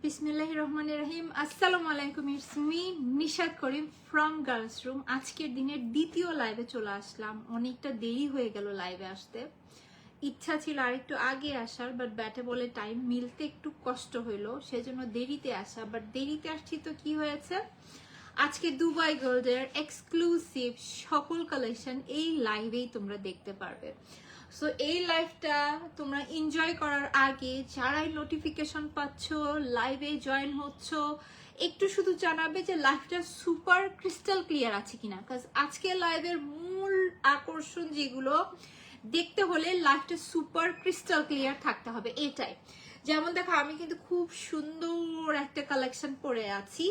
বিসমিল্লাহির রহমানির রহিম। আসসালামু আলাইকুম, it's me Nishat Karim from girls room. আজকের দিনের দ্বিতীয় লাইভে চলে আসলাম। অনেকটা দেরি হয়ে গেল লাইভে আসতে। ইচ্ছা ছিল আর একটু আগে আসার, বাট ব্যাটে বলে টাইম মিলতে একটু কষ্ট হইলো, সেজন্য দেরিতে আসা। বাট দেরিতে আসছি তো কি হয়েছে, আজকে দুবাই গোল্ডের এক্সক্লুসিভ সকল কালেকশন এই লাইভেই তোমরা দেখতে পারবে। সো এই লাইভটা তোমরা এনজয় করার আগে যারাই নোটিফিকেশন পাচ্ছ, লাইভে জয়েন হচ্ছ, একটু শুধু জানাবে যে লাইভটা সুপার ক্রিস্টাল ক্লিয়ার আছে কিনা। কাজ আজকে লাইভের মূল আকর্ষণ যেগুলো দেখতে হলে লাইভটা সুপার ক্রিস্টাল ক্লিয়ার থাকতে হবে, এটাই। যেমন দেখো, আমি কিন্তু খুব সুন্দর একটা কালেকশন পরে আছি,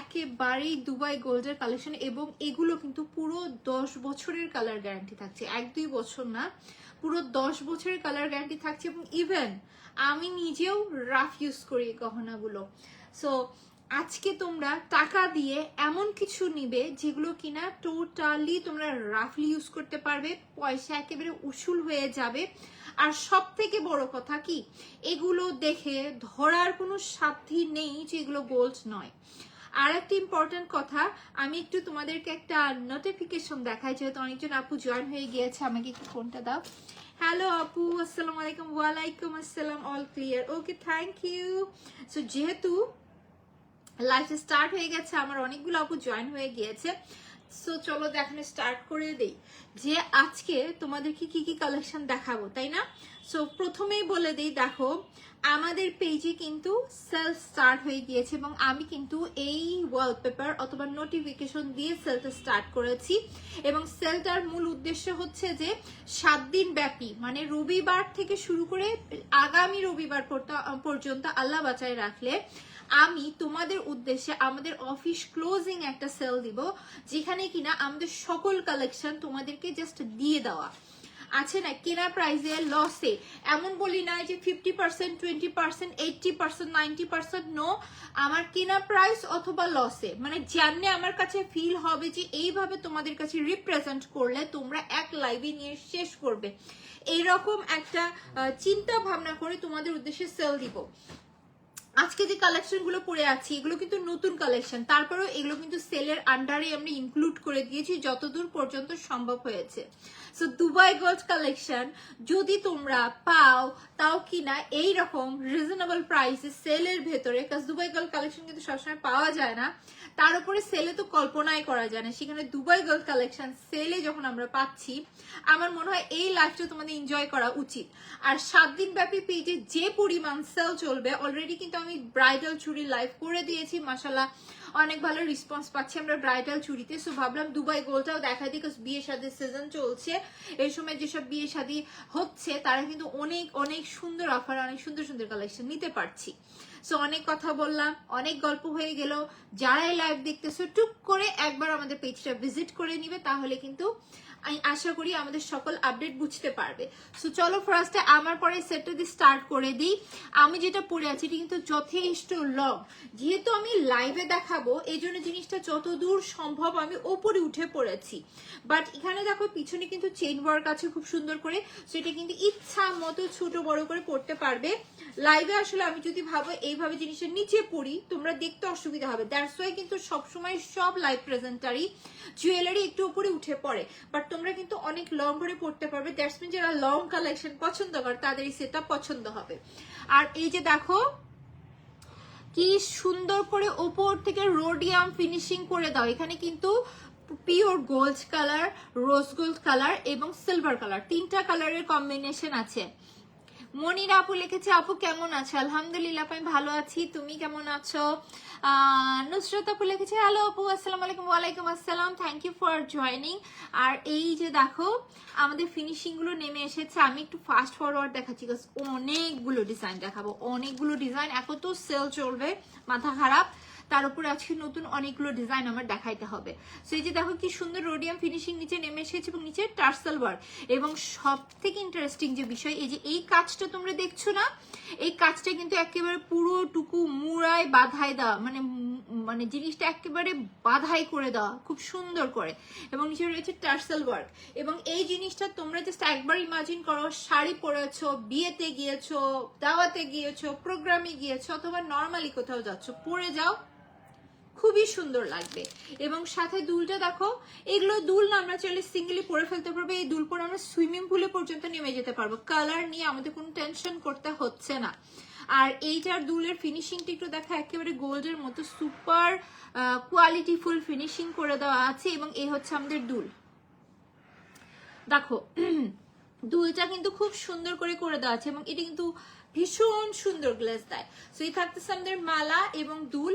একেবারেই দুবাই গোল্ডের কালেকশন, এবং এগুলো কিন্তু পুরো 10 বছরের কালার গ্যারান্টি থাকছে, 1-2 বছর না, পুরো 10 বছরের কালার গ্যারান্টি থাকছে। এবং ইভেন আমি নিজেও রাফ ইউজ করি গহনাগুলো। সো আজকে তোমরা টাকা দিয়ে এমন কিছু নিবে যেগুলো কিনা টোটালি তোমরা রাফলি ইউজ করতে পারবে, পয়সা একেবারে উসুল হয়ে যাবে। আর সব থেকে বড় কথা কি, এগুলো দেখে ধরার কোনো সাধ্য নেই যে এগুলো গোল্ড নয়। আর একটা ইম্পর্টেন্ট কথা, আমি একটু তোমাদেরকে একটা নোটিফিকেশন দেখাই, যেহেতু অনেকজন আপু জয়েন হয়ে গিয়েছে। আমাকে একটু ফোনটা দাও। হ্যালো আপু, আসসালামু আলাইকুম। ওয়ালাইকুম আসসালাম, all clear, okay, thank you. So যেহেতু লাইভ স্টার্ট হয়ে গেছে, আমার অনেকগুলো আপু জয়েন হয়ে গিয়েছে, সো চলো দেখানো স্টার্ট করে দেই যে আজকে তোমাদেরকে কি কি কালেকশন দেখাবো, তাই না? সো প্রথমেই বলে দিই, দেখো আমাদের পেজে কিন্তু সেল স্টার্ট হয়ে গিয়েছে, এবং আমি কিন্তু এই ওয়ালপেপার অথবা নোটিফিকেশন দিয়ে সেলটা স্টার্ট করেছি। এবং সেলটার মূল উদ্দেশ্য হচ্ছে যে 7 দিন ব্যাপী, মানে রবিবার থেকে শুরু করে আগামী রবিবার পর্যন্ত আল্লাহ বাঁচায় রাখলে আমি তোমাদের উদ্দেশ্যে আমাদের অফিস ক্লোজিং একটা সেল দিব, যেখানে কিনা আমাদের সকল কালেকশন তোমাদেরকে জাস্ট দিয়ে দেওয়া আছে, না কেনা প্রাইসে লসে। এমন বলি না যে 50%, 20%, 80%, 90%, নো, আমার কেনা প্রাইস অথবা লসে, মানে জানলে আমার কাছে ফিল হবে যে এইভাবে তোমাদের কাছে রিপ্রেজেন্ট করলে তোমরা এক লাইভে নিয়ে শেষ করবে, এইরকম একটা চিন্তা ভাবনা করে তোমাদের উদ্দেশ্যে সেল দিব। আজকে যে কালেকশন গুলো পরে আছি এগুলো কিন্তু নতুন কালেকশন, তারপরেও এগুলো কিন্তু সেলের আন্ডারে আমরা ইনক্লুড করে দিয়েছি যতদূর পর্যন্ত সম্ভব হয়েছে। সো দুবাই গোল্ড কালেকশন যদি তোমরা পাও, তাও কিনা এইরকম রিজনেবল প্রাইসে সেলের ভেতরে, কারণ দুবাই গোল্ড কালেকশন কিন্তু সবসময় পাওয়া যায় না, তার উপরে সেলে তো কল্পনাই করা যায় না, সেখানে দুবাই গোল্ড কালেকশন সেলে যখন আমরা পাচ্ছি, আমার মনে হয় এই লাইফটা তোমাদের এনজয় করা উচিত। আর 7 দিন ব্যাপী পেজে যে পরিমাণ সেল চলবে, অলরেডি কিন্তু আমি ব্রাইডাল চুরি লাইভ করে দিয়েছি, মাশাআল্লাহ অনেক ভালো রেসপন্স পাচ্ছি আমরা ব্রাইডাল চুরিতে। সো ভাবলাম দুবাই গোল্ডটাও দেখা দিই, বিকজ বিয়ে শাদীর সিজন চলছে, এই সময় যেসব বিয়ে শাদী হচ্ছে তারা কিন্তু অনেক অনেক সুন্দর অফার, অনেক সুন্দর সুন্দর কালেকশন নিতে পারছি। সো অনেক কথা বললাম, অনেক গল্প হয়ে গেল। যারাই লাইভ দেখতেছো টুক করে একবার আমাদের পেজটা ভিজিট করে নিবে, তাহলে কিন্তু আমি আশা করি আমাদের সকল আপডেট বুঝতে পারবে। সো চলো ফার্স্টে আমার পরে সেটটা দিয়ে স্টার্ট করে দিই। আমি যেটা পরে আছি এটা কিন্তু যথেষ্ট লং, যেহেতু আমি লাইভে দেখাবো এই জন্য জিনিসটা যতদূর সম্ভব আমি ওপরে উঠে পড়েছি। বাট এখানে দেখো পিছনে কিন্তু চেইন ওয়ার্ক আছে খুব সুন্দর করে, সো এটা কিন্তু ইচ্ছা মতো ছোট বড় করে পড়তে পারবে। লাইভে আসলে আমি যদি ভাবো এইভাবে জিনিসের নিচে পড়ি তোমরা দেখতে অসুবিধা হবে, দ্যাটস ওয়াই কিন্তু সবসময় সব লাইভ প্রেজেন্টারই জুয়েলারি একটু উপরে উঠে পড়ে, বাট তোমরা কিন্তু অনেক লং করে পড়তে পারবে। দ্যাটস মিন যারা লং কালেকশন পছন্দ করে তাদের এই সেটটা পছন্দ হবে। আর এই যে দেখো কি সুন্দর করে উপর থেকে রোডিয়াম ফিনিশিং করে দাও, এখানে কিন্তু pure gold colour, rose gold colour এবং সিলভার কালার, 3টা কালারের কম্বিনেশন আছে। মনিরা আপু লিখেছে, আপু কেমন আছো? আলহামদুলিল্লাহ আমি ভালো আছি, তুমি কেমন আছো? নুসরাত আপু লিখেছে, হ্যালো আপু, আসসালামু আলাইকুম। ওয়ালাইকুম আসসালাম, থ্যাংক ইউ ফর জয়নিং। আর এই যে দেখো আমাদের ফিনিশিং গুলো নেমে এসেছে, আমি একটু ফাস্ট ফরওয়ার্ড দেখাচ্ছি, অনেকগুলো ডিজাইন দেখাবো, অনেকগুলো ডিজাইন, এখন তো সেল চলবে মাথা খারাপ, তার উপরে আজকে নতুন অনেকগুলো ডিজাইন আমার দেখাইতে হবে। সো এই যে দেখো কি সুন্দর রোডিয়াম ফিনিশিং নিচে নেমে এসেছে, এবং নিচে টার্সেল ওয়ার্ক। এবং সব থেকে ইন্টারেস্টিং যে বিষয়, এই যে এই কাজটা তোমরা দেখছো না, এই কাজটা কিন্তু একেবারে পুরোটুকু মুড়ায় বাঁধায় দেওয়া, মানে মানে জিনিসটা একেবারে বাধাই করে দেওয়া খুব সুন্দর করে, এবং নিচে রয়েছে টার্সেল ওয়ার্ক। এবং এই জিনিসটা তোমরা জাস্ট একবার ইমাজিন করো, শাড়ি পরেছো, বিয়েতে গিয়েছো, দাওয়াতে গিয়েছো, প্রোগ্রামে গিয়েছো, অথবা নর্মালি কোথাও যাচ্ছ, পরে যাও, খুবই সুন্দর লাগবে। এবং সাথে দুলটা দেখো, এগুলো দুল না আমরা চাইলে সিঙ্গেলি পরে ফেলতে পারবো। এই দুল পরে আমরা সুইমিং পুলে পর্যন্ত নেমে যেতে পারবো, কালার নিয়ে আমাদের কোনো টেনশন করতে হচ্ছে না। আর এইটার দুলের ফিনিশিংটা একটু দেখা, একেবারে গোল্ডের মতো সুপার কোয়ালিটিফুল ফিনিশিং করে দেওয়া আছে। এবং এই হচ্ছে আমাদের দুল, দেখো দুলটা কিন্তু খুব সুন্দর করে দেওয়া আছে, এবং এটা কিন্তু ভীষণ সুন্দর গ্লেজ দেয়। সো এই থাকতেছে আমাদের মালা এবং দুল।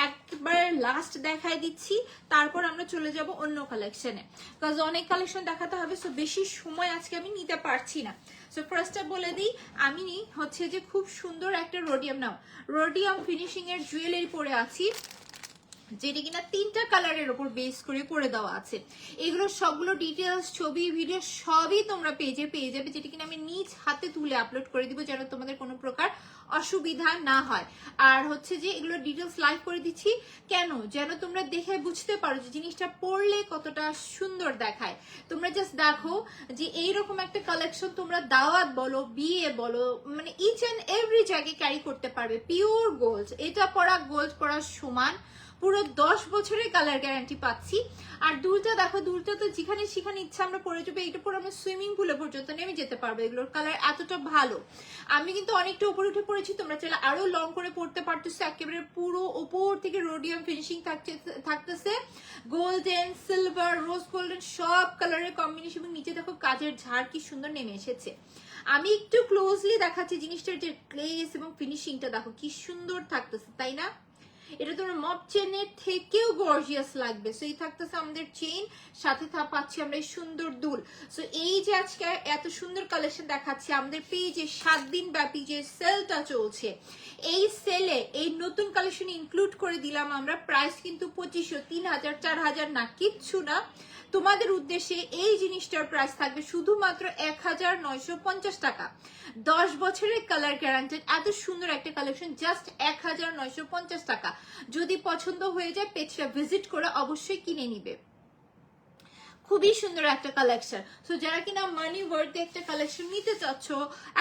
একবার লাস্ট দেখাই দিচ্ছি, তারপর আমরা চলে যাব অন্য কালেকশনে, বিকজ অনেক কালেকশন দেখাতে হবে, সো বেশি সময় আজকে আমি নিতে পারছি না। সো ফার্স্টে বলে দিই, আমি হচ্ছে যে খুব সুন্দর একটা রোডিয়াম, নাও রোডিয়াম ফিনিশিং এর জুয়েলারি পরে আছি, যেটা কিনা 3টা কালারের উপর বেস করে দেওয়া আছে। এগুলো সবগুলো ডিটেলস, ছবি, ভিডিও সবই তোমরা পেজে পেয়ে যাবে, যেটা কিনা আমি নিজ হাতে তুলে আপলোড করে দিব, যেন তোমাদের কোনো প্রকার অসুবিধা না হয়। আর হচ্ছে যে এগুলো ডিটেলস লাইভ করে দিচ্ছি কেন, যেন তোমরা দেখে বুঝতে পারো যে জিনিসটা পরলে কতটা সুন্দর দেখায়। তোমরা জাস্ট দেখো যে এইরকম একটা কালেকশন তোমরা দাওয়াত বলো, বিয়ে বলো, মানে ইচ অ্যান্ড এভরি জায়গায় ক্যারি করতে পারবে। পিওর গোল্ড, এটা পরা গোল্ড পরার সমান, পুরো 10 বছরের কালার গ্যারান্টি পাচ্ছি। আর দুলটা দেখো, দুলটা তো যেখানে সেখানে ইচ্ছা আমরা পরে যাবো, এটা পরে আমরা সুইমিং পুলে পর্যন্ত নেমে যেতে পারবো। এগুলোর কালার এতটা ভালো, আমি কিন্তু অনেকটা উপরে উঠে পড়েছি, তোমরা চাইলে আরো লং করে পড়তে পারতেছো। একেবারে পুরো ওপর থেকে রোডিয়াম ফিনিশিং থাকতেছে, গোল্ডেন, সিলভার, রোজ গোল্ডেন সব কালারের কম্বিনেশন। এবং নিচে দেখো কাজের ঝাড় কি সুন্দর নেমে এসেছে। আমি একটু ক্লোজলি দেখাচ্ছি জিনিসটার যে গ্লেজ এবং ফিনিশিংটা দেখো কি সুন্দর থাকতেছে, তাই না? এটা তোমার মপ চেনের থেকেও গর্জিয়াস লাগবে। সো এই থাকতেছে আমাদের চেইন, সাথে পাচ্ছি আমরা এই সুন্দর দুল। সো এই যে আজকে এত সুন্দর কালেকশন দেখাচ্ছি, আমাদের পেজে 7 দিন ব্যাপী যে সেলটা চলছে, এই সেলে এই নতুন কালেকশন ইনক্লুড করে দিলাম আমরা। প্রাইস কিন্তু 2500, 3000, 4000 না, কিচ্ছু না। তোমাদের উদ্দেশ্যে এই জিনিসটার প্রাইস থাকবে শুধুমাত্র 1950 টাকা। 10 বছরের কালার গ্যারান্টেড এত সুন্দর একটা কালেকশন জাস্ট 1950 টাকা। যদি পছন্দ হয়ে যায় পেজটা ভিজিট করে অবশ্যই কিনে নিবে। খুবই সুন্দর একটা কালেকশন। সো যারা কিনা মানি ওয়ার্থে একটা কালেকশন নিতে চাচ্ছ,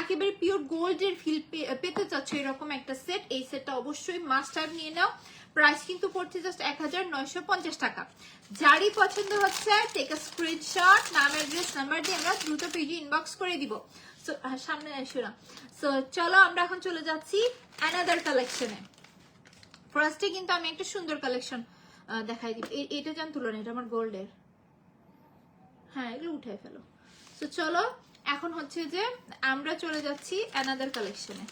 একেবারে পিওর গোল্ডের ফিল পেতে চাচ্ছ এরকম একটা সেট, এই সেটটা অবশ্যই মাস্ট হ্যাভ নিয়ে নাও। প্রাইস কিন্তু পড়ছে জাস্ট 1950 টাকা। যারই পছন্দ হচ্ছে টেক আ স্ক্রিনশট, নাম, অ্যাড্রেস, নাম্বার দিয়ে আমরা দ্রুত পেজে ইনবক্স করে দিব। সো সামনে আসো না। সো চলো আমরা এখন চলে যাচ্ছি অ্যানাদার কালেকশনে। ফার্স্টে কিন্তু আমি একটা সুন্দর কালেকশন দেখাই দিব। এটা যেন তুলনা, এটা আমার গোল্ডের, হ্যাঁ এগুলো উঠে ফেলো। তো চলো এখন হচ্ছে যে আমরা চলে যাচ্ছি অ্যানাদার কালেকশনে।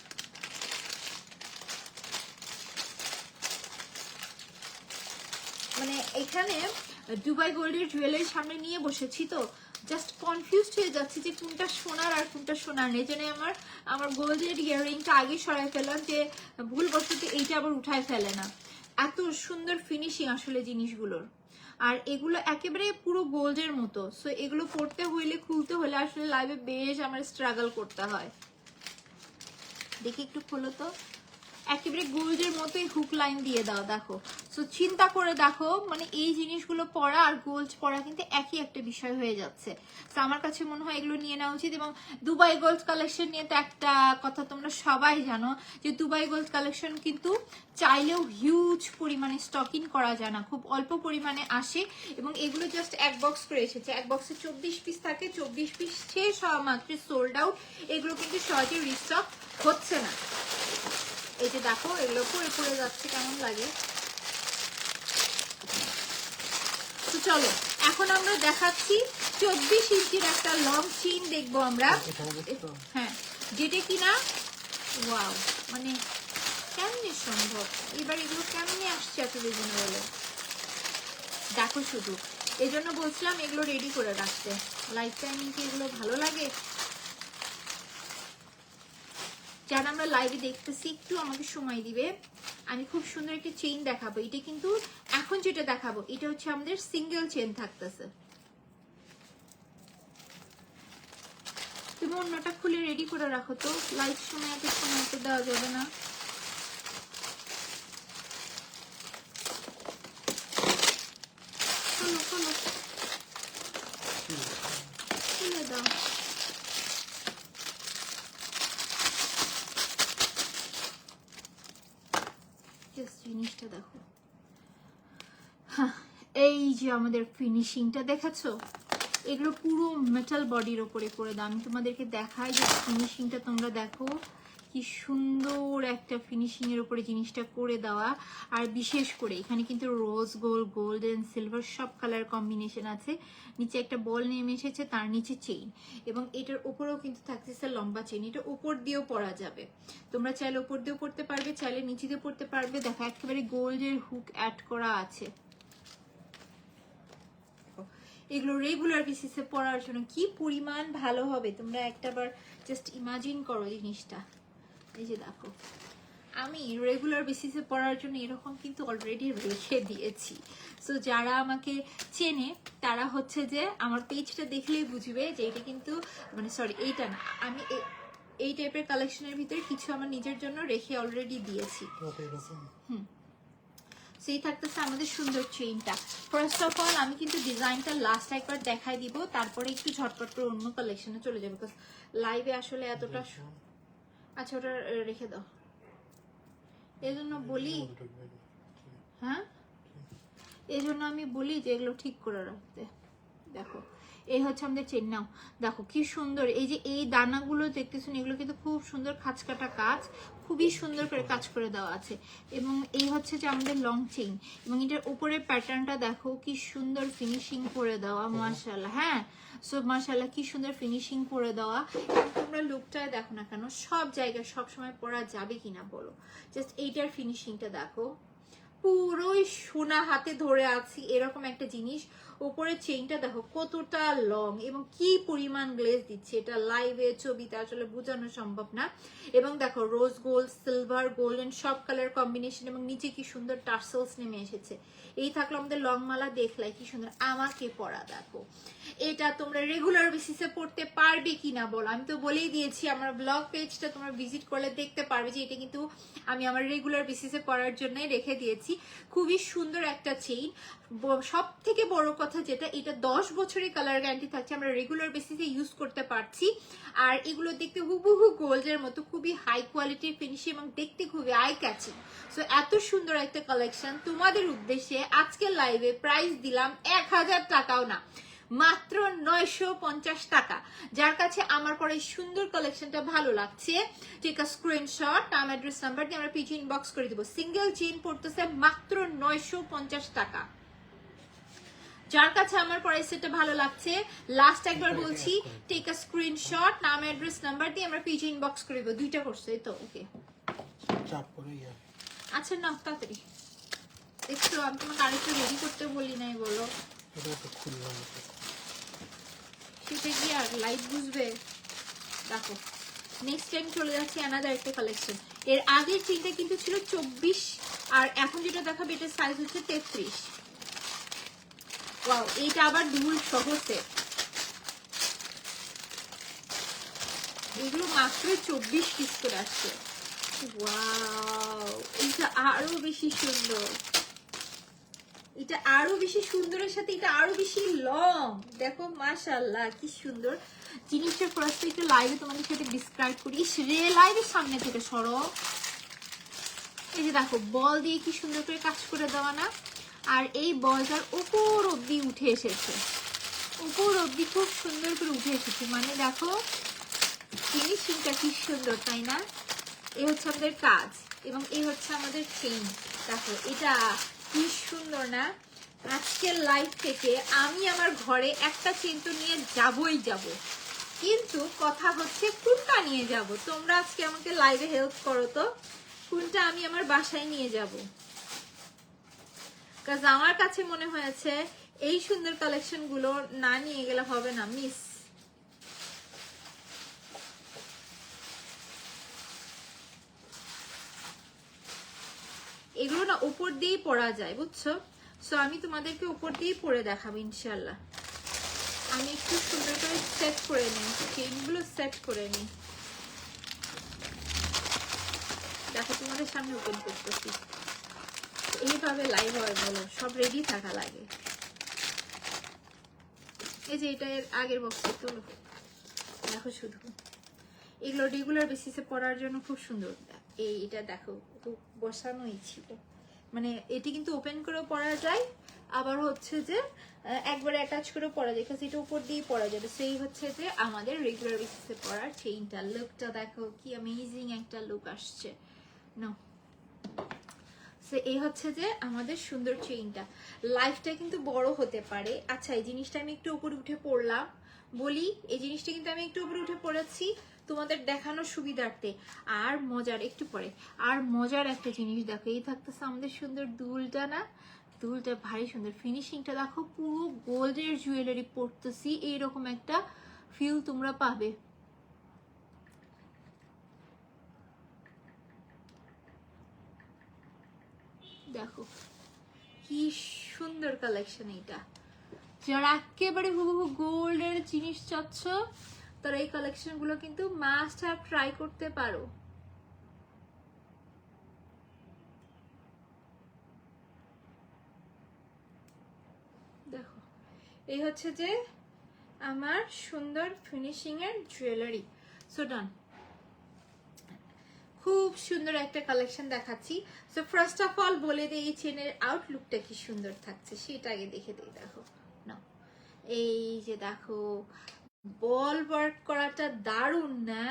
মানে এখানে দুবাই গোল্ডের জুয়েলারির সামনে নিয়ে বসেছি, তো জাস্ট কনফিউজড হয়ে যাচ্ছে যে কোনটা সোনার আর কোনটা সোনার নেই। জন্য আমার গোল্ডের ইয়াররিংটা আগে সরাই ফেললাম, যে ভুলবশত এইটা আবার উঠায় ফেলে না। এত সুন্দর ফিনিশিং আসলে জিনিসগুলোর, আর এগুলো একেবারে পুরো গোল্ডের মতো। সো এগুলো পড়তে হইলে, খুলতে হলে আসলে লাইভে বেশ আমার স্ট্রাগল করতে হয়। দেখি একটু খোলো তো, একেবারে গোল্ডের মতোই হুক লাইন দিয়ে দাও, দেখো। সো চিন্তা করে দেখো, মানে এই জিনিসগুলো পরা আর গোল্ড পরা কিন্তু একই একটা বিষয় হয়ে যাচ্ছে। তো আমার কাছে মনে হয় এগুলো নিয়ে নেওয়া উচিত। এবং দুবাই গোল্ড কালেকশন নিয়ে তো একটা কথা তোমরা সবাই জানো, যে দুবাই গোল্ড কালেকশন কিন্তু চাইলেও হিউজ পরিমাণে স্টকিং করা যায় না, খুব অল্প পরিমাণে আসে। এবং এগুলো জাস্ট এক বক্স করে এসেছে, এক বক্সে 24 পিস থাকে, 24 পিস শেষ হওয়া মাত্র সোল্ড আউট। এগুলো কিন্তু সহজে রিস্টক হচ্ছে না। এই যে দেখো এগুলো পরে পরে যাচ্ছে, কেমন লাগে। তো চলো এখন আমরা দেখাচ্ছি 24 ইঞ্চির একটা লং চেইন দেখবো আমরা। হ্যাঁ, যেটা কিনা ওয়াও, মানে কেমনে সম্ভব, এবার এগুলো কেমনে আসছে এত রিজনেবল, দেখো শুধু। এই জন্য বলছিলাম এগুলো রেডি করে রাখতে, লাইফ টাইমিং কি এগুলো ভালো লাগে। যারা আমরা লাইভে দেখতেছি একটু আমাকে সময় দিবে, আমি খুব সুন্দর একটা চেইন দেখাবো। এটা কিন্তু এখন যেটা দেখাবো এটা হচ্ছে আমাদের সিঙ্গেল চেইন থাকতেছে। তুমি অন্যটা খুলে রেডি করে রাখো তো, লাইভ সময় এত সময় তো দেওয়া যাবে না। দাও। জিনিসটা দেখো, এই যে আমাদের ফিনিশিংটা দেখাচ্ছো, এগুলো পুরো মেটাল বডির ওপরে করে দাও। আমি তোমাদেরকে দেখাই যে ফিনিশিংটা তোমরা দেখো কি সুন্দর একটা ফিনিশিং এর উপরে জিনিসটা করে দেওয়া। আর বিশেষ করে এখানে কিন্তু রোজ গোল্ড, গোল্ডেন, সিলভার সব কালার কম্বিনেশন আছে। নিচে একটা বল নেমে এসেছে, তার নিচে চেইন, এবং এটার উপরেও কিন্তু থাকতেছে লম্বা চেইন। এটা উপর দিয়েও পরা যাবে, তোমরা চাইলে উপর দিয়েও পড়তে পারবে, চাইলে নিচে দিয়ে পড়তে পারবে। দেখো একেবারে গোল্ডের হুক অ্যাড করা আছে। এগুলো রেগুলার বেসিসে পড়ার জন্য কি পরিমাণ ভালো হবে, তোমরা একটাবার জাস্ট ইমাজিন করো জিনিসটা। এই যে দেখো, আমি রেগুলার বেসিসে পড়ার জন্য এরকম কিন্তু অলরেডি রেখে দিয়েছি। সো যারা আমাকে চেনে তারা হচ্ছে যে আমার পেজটা দেখলেই বুঝবে যে এটা কিন্তু মানে সরি এইটা না, আমি এই টাইপের কালেকশনের ভিতরে কিছু আমার নিজের জন্য রেখে অলরেডি দিয়েছি। সেই থাকতেছে আমাদের সুন্দর চেইনটা। ফার্স্ট অফ অল আমি কিন্তু ডিজাইনটা লাস্ট একবার দেখাই দিব, তারপরে একটু ঝটপট করে অন্য কালেকশনে চলে যাবে, বিকজ লাইভে আসলে এতটা। আচ্ছা ওটা রেখে দাও, এই জন্য বলি, হ্যাঁ এই জন্য আমি বলি যে এগুলো ঠিক করে রাখতে। দেখো এই হচ্ছে আমাদের চেন। নাও দেখো কি সুন্দর, এই যে এই দানাগুলো দেখতেছেন, এগুলো কিন্তু খুব সুন্দর খাঁচকাটা কাজ, খুবই সুন্দর করে কাজ করে দেওয়া আছে। এবং এই হচ্ছে যে আমাদের লং চেইন, এবং এটার উপরের প্যাটার্নটা দেখো কি সুন্দর ফিনিশিং করে দেওয়া, মাশাআল্লাহ। হ্যাঁ সো মাশাআল্লাহ কি সুন্দর ফিনিশিং করে দেওয়া। তোমরা লুকটায় দেখো না কেন, সব জায়গায় সব সময় পরা যাবে কিনা বলো, জাস্ট এইটার ফিনিশিংটা দেখো, পুরোই সোনা হাতে ধরে আছি এরকম একটা জিনিস। উপরে চেইনটা দেখো কতটা লং এবং কি পরিমাণ গ্লেজ দিচ্ছে, এটা লাইভে ছবিতে আসলে বোঝানো সম্ভব না। এবং দেখো রোজ গোল্ড, সিলভার, গোল্ডেন সব কালার কম্বিনেশন, এবং নিচে কি সুন্দর টার্সেলস নেমে এসেছে। এই থাকলো আমাদের লং মালা, দেখলাই কি সুন্দর আমাকে পরা। দেখো এটা তোমরা রেগুলার বেসিসে পড়তে পারবে কিনা বলো, আমি তো বলেই দিয়েছি আমার ব্লগ পেজটা তোমরা ভিজিট করলে দেখতে পারবে যে এটা কিন্তু আমি আমার রেগুলার বেসিসে পড়ার জন্যই রেখে দিয়েছি। খুবই সুন্দর একটা চেইন, সব থেকে বড় কথা যেটা, এটা 10 বছরের কালার গ্যারান্টি থাকছে, আমরা রেগুলার বেসিসে ইউজ করতে পারছি। আর এগুলো দেখতে হুবহু গোল্ডের মতো, খুবই হাই কোয়ালিটির ফিনিশিং এবং দেখতে খুবই আই ক্যাচিং। সো এত সুন্দর একটা কালেকশন তোমাদের উদ্দেশ্যে আজকের লাইভে প্রাইস দিলাম 1000 টাকাও না, মাত্র 950 টাকা। যার কাছে আমার পরে সুন্দর কালেকশনটা ভালো লাগছে, টেক আ স্ক্রিনশট, নাম অ্যাড্রেস নাম্বার দিয়ে আমরা পিজি ইনবক্স করে দিব। সিঙ্গেল চেইন পড়তেছে মাত্র 950 টাকা। যার কাছে আমার পরে সেটা ভালো লাগছে, লাস্ট একবার বলছি, টেক আ স্ক্রিনশট, নাম অ্যাড্রেস নাম্বার দিয়ে আমরা পিজি ইনবক্স করে দিব। দুইটা করছে তো ওকে, আচ্ছা না তাড়াতাড়ি একটু, আমি তোমাকে আরেকটু রেডি করতে বলি নাই বলো, সেটা কি আর লাইট বুঝবে। দেখো নেক্সট টাইম চলে যাচ্ছে অ্যানাদার একটা কালেকশন। এর আগের চেইনটা কিন্তু ছিল 24, আর এখন যেটা দেখাবে এটার সাইজ হচ্ছে 33। ওয়াও, এইটা আবার দুল সহ সেট, এগুলো মাত্র 24 পিস করে আসছে। ওয়াও, এটা আরো বেশি সুন্দর, এটা আরো বেশি সুন্দরের সাথে এটা আরো বেশি লং। দেখো মাশাআল্লাহ কি সুন্দর জিনিসটা। ফার্স্ট একটু লাইভে তোমাদের সাথে ডিসক্রাইব করি, লাইভের সামনে থেকে সরো। এই যে দেখো বল দিয়ে কি সুন্দর করে কাজ করে দেওয়া না, আর এই বলটার উপর অব্দি উঠে এসেছে, উপর অব্দি খুব সুন্দর করে উঠে এসেছে, মানে দেখো ফিনিশিংটা কি সুন্দর তাই না। এই হচ্ছে আমাদের কাজ, এবং এই হচ্ছে আমাদের চেইন। দেখো এটা কি সুন্দর না। আজকের লাইভ থেকে আমি আমার ঘরে একটা চেইন তো নিয়ে যাবই যাব, কিন্তু কথা হচ্ছে কোনটা নিয়ে যাব। তোমরা আজকে আমাকে লাইভে হেল্প করো তো, কোনটা আমি আমার বাসায় নিয়ে যাব। কাজ আমার কাছে মনে হয়েছে এই সুন্দর কালেকশন গুলো না নিয়ে গেলে হবে না, মিস। এগুলো না উপর দিয়েই পরা যায় বুঝছো, সো আমি তোমাদেরকে উপর দিয়েই পরে দেখাবো ইনশাল্লাহ। আমি একটু সুন্দর করে সেট করে নিই, চেইনগুলো সেট করে নিই। দেখো তোমাদের সামনে ওপেন করতেছি, এইভাবে লাইভ হয় বলো, সব রেডি থাকা লাগে। এই যে এটা এর আগের বক্সে তোলো, দেখো শুধু এগুলো রেগুলার বেসিসে পরার জন্য খুব সুন্দর। এটা দেখো বসানোই ছিল, মানে এটি কিন্তু ওপেন করেও পরা যায়, আবার হচ্ছে যে একবারে অ্যাটাচ করেও পরা যায়, কারণ এটা উপর দিয়ে পরা যাবে। সেই হচ্ছে যে আমাদের রেগুলার বেসিসে পরার চেইনটা। লুকটা দেখো কি অ্যামেজিং একটা লুক আসছে না। এই হচ্ছে যে আমাদের সুন্দর চেইনটা। লাইফটা কিন্তু বড় হতে পারে। আচ্ছা, এই জিনিসটা আমি একটু উপরে উঠে পড়লাম বলি, এই জিনিসটা কিন্তু আমি একটু উপরে উঠে পড়েছি তোমাদের দেখানোর সুবিধার্থে। আর মজার একটু পরে আর মজার একটা জিনিস দেখো, এই থাকতেছে আমাদের সুন্দর দুলটা না, দুলটা ভারী সুন্দর। ফিনিশিংটা দেখো, পুরো গোল্ডের জুয়েলারি পরতেছি এইরকম একটা ফিল তোমরা পাবে। দেখো কি সুন্দর কালেকশন এটা। যারা একেবারে হুবহু গোল্ডের জিনিস চাচ্ছ তারা এই কালেকশন গুলো কিন্তু মাস্ট হ্যাভ ট্রাই করতে পারো। দেখো এই হচ্ছে যে আমার সুন্দর ফিনিশিং এর জুয়েলারি। সো ডান, খুব সুন্দর একটা কালেকশন দেখাচ্ছি। সো ফার্স্ট অফ অল বলে দিই এই চেনের আউটলুকটা কি সুন্দর থাকছে সেটা আগে দেখে দিই। দেখো না, এই যে দেখো বল ওয়ার্ক করাটা দারুণ না?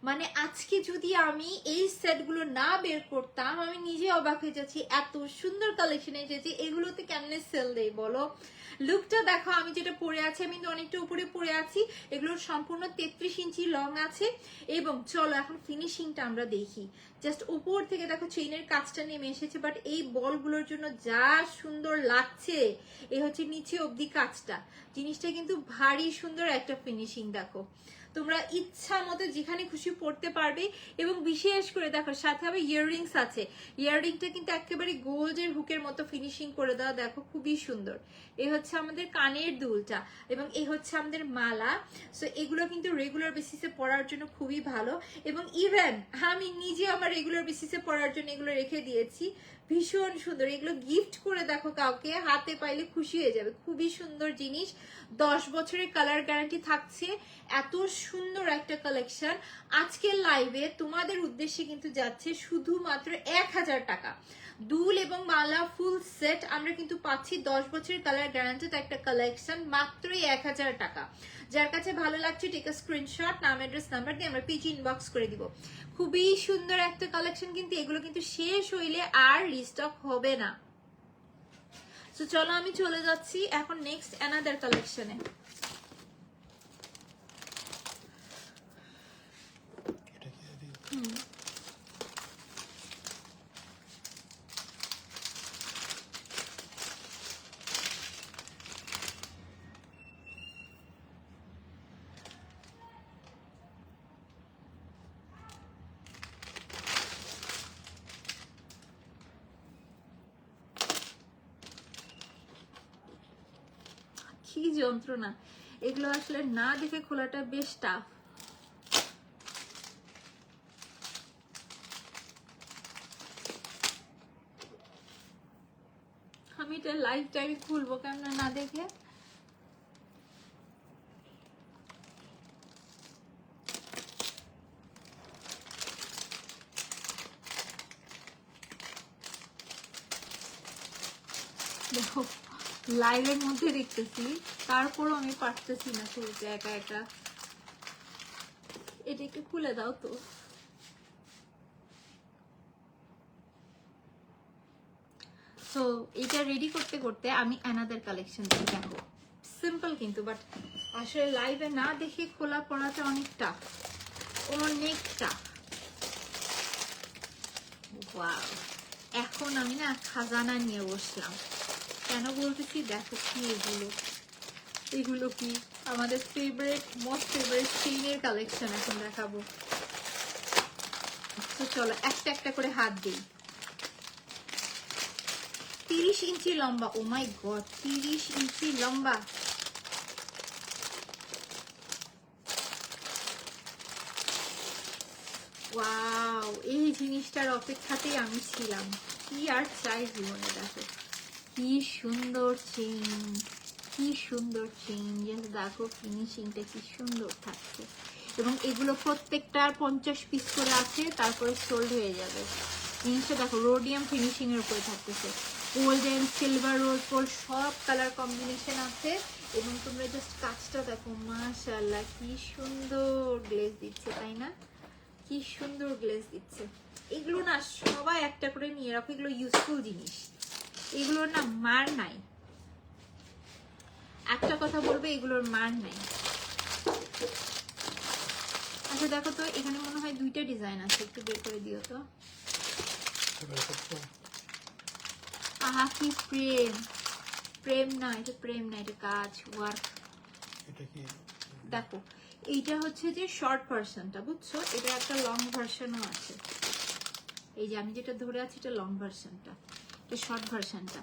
মানে আজকে যদি আমি এই সেটগুলো না বের করতাম আমি নিজে অবাক হয়ে যাচ্ছি, এত সুন্দর কালেকশন এসেছে, এগুলোতে কেমনে সেল দেই বলো। লুকটা দেখো, আমি যেটা পরে আছি আমি কিন্তু অনেকটা উপরে পরে আছি, এগুলোর সম্পূর্ণ 33 ইঞ্চি লং আছে। এবং চলো এখন ফিনিশিংটা আমরা দেখি। জাস্ট উপর থেকে দেখো চেইনের কাজটা নেমে এসেছে, বাট এই বলগুলোর জন্য যা সুন্দর লাগছে, এই হচ্ছে নিচে অবধি কাজটা, জিনিসটা কিন্তু ভারী সুন্দর একটা ফিনিশিং। দেখো তোমরা ইচ্ছা মতো যেখানে খুশি পড়তে পারবে। এবং বিশেষ করে দেখো সাথে আবার ইয়াররিংস আছে, ইয়াররিংটা কিন্তু একেবারে গোল্ডের হুকের মতো ফিনিশিং করে দেওয়া, দেখো খুবই সুন্দর। এই হচ্ছে আমাদের কানের দুলটা এবং এই হচ্ছে আমাদের মালা। সো এগুলো কিন্তু রেগুলার বেসিসে পরার জন্য খুবই ভালো। এবং ইভেন আমি নিজে আমার রেগুলার বেসিসে পরার জন্য এগুলো রেখে দিয়েছি, ভীষণ সুন্দর। এগুলো গিফট করে দেখো কাউকে, হাতে পাইলে খুশি হয়ে যাবে, খুবই সুন্দর জিনিস। 10 বছরের কালার গ্যারান্টি থাকছে। এত সুন্দর একটা কালেকশন আজকের লাইভে তোমাদের উদ্দেশ্যে কিন্তু যাচ্ছে শুধুমাত্র 1000 টাকা। দুল এবং মালা ফুল সেট আমরা কিন্তু পাচ্ছি 10 বছরের কালার গ্যারান্টিড একটা কালেকশন মাত্রই 1000 টাকা। যার কাছে ভালো লাগছে টেক আ স্ক্রিনশট, নাম অ্যাড্রেস নাম্বার দিয়ে আমরা পেজ ইনবক্স করে দিব। খুবই সুন্দর একটা কালেকশন, কিন্তু এগুলো কিন্তু শেষ হইলে আর রিস্টক হবে না। তো চলো আমি চলে যাচ্ছি এখন নেক্সট অ্যানাদার কালেকশনে। কি যন্ত্রণা, এগুলো আসলে না দেখে খোলাটা বেশ টাফ। আমি এটা লাইফ টাইম খুলবো কেন না দেখে। দেখো লাইভের মধ্যে দেখতেছি, তারপরও আমি পারতেছি না খুলতে একা একা। এটা একটু খুলে দাও তো। সো এটা রেডি করতে করতে আমি অ্যানাদার কালেকশন দেখি। দেখো সিম্পল কিন্তু, বাট আসলে লাইভে না দেখে খোলা পড়াটা অনেক টাফ, অনেক টাফ। ওয়াও, এখন আমি না খাজানা নিয়ে বসলাম। কেন বলতেছি দেখো কি এগুলো, এগুলো কি আমাদের ফেভারিট মোস্ট ফেভারিট চেইনের কালেকশন এখন দেখাবো। তো চলো একটা একটা করে হাত দিই। 30 ইঞ্চি লম্বা, ও মাই গড 30 ইঞ্চি লম্বা। ওয়াও, এই জিনিসটার অপেক্ষাতেই আমি ছিলাম, কি আর চাই জীবনে। দেখো কি সুন্দর চেইন, কি সুন্দর চেঞ্জেস, দেখো ফিনিশিংটা কি সুন্দর থাকছে। এবং এগুলো প্রত্যেকটার 50 পিস করে আছে, তারপরে সোল্ড হয়ে যাবে। জিনিসটা দেখো রোডিয়াম ফিনিশিং এর উপরে থাকতেছে, গোল্ডেন, সিলভার, রোজ গোল্ড সব কালার কম্বিনেশন আছে। এবং তোমরা জাস্ট কাজটা দেখো, মাশাআল্লাহ কি সুন্দর গ্লেজ দিচ্ছে, তাই না? কি সুন্দর গ্লেজ দিচ্ছে। এগুলো না সবাই একটা করে নিয়ে রাখো, এগুলো ইউজফুল জিনিস, এগুলোর না মার নাই। একটা কথা বলবে, এগুলোর মান নাই। আচ্ছা দেখো তো, এখানে মনে হয় দুইটা ডিজাইন আছে, একটু বের করে দিও তো। আহা কি প্রেম, প্রেম না এটা, প্রেম না এটা, কাজ ওয়ার্ক। দেখো এইটা হচ্ছে যে শর্ট ভার্সনটা, বুঝছো? এটা একটা লং ভার্সনও আছে। এই যে আমি যেটা ধরে আছি এটা লং ভার্সনটা, এটা শর্ট ভার্সনটা।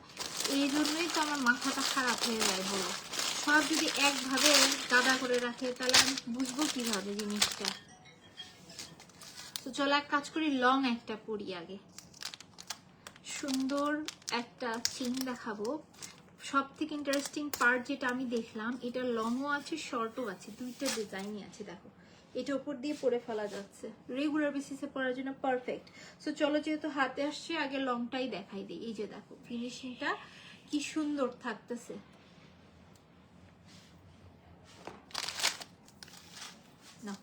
এই জন্যই তো আমার মাথাটা খারাপ হয়ে যায়, বলো। সব যদি একভাবে গাদা করে রাখে তাহলে আমি বুঝবো কিভাবে জিনিসটা। তো চলো এক কাজ করি, লং একটা পরি আগে। সুন্দর একটা চেইন দেখাবো। সব থেকে ইন্টারেস্টিং পার্ট যেটা আমি দেখলাম, এটা লংও আছে শর্টও আছে, দুইটা ডিজাইনই আছে। দেখো এটা উপর দিয়ে পরে ফেলা যাচ্ছে, রেগুলার বেসিসে পরার জন্য পারফেক্ট। সো চলো যেহেতু হাতে আসছে, আগে লংটাই দেখাই দিই। এই যে দেখো ফিনিশিংটা কি সুন্দর থাকতেছে। না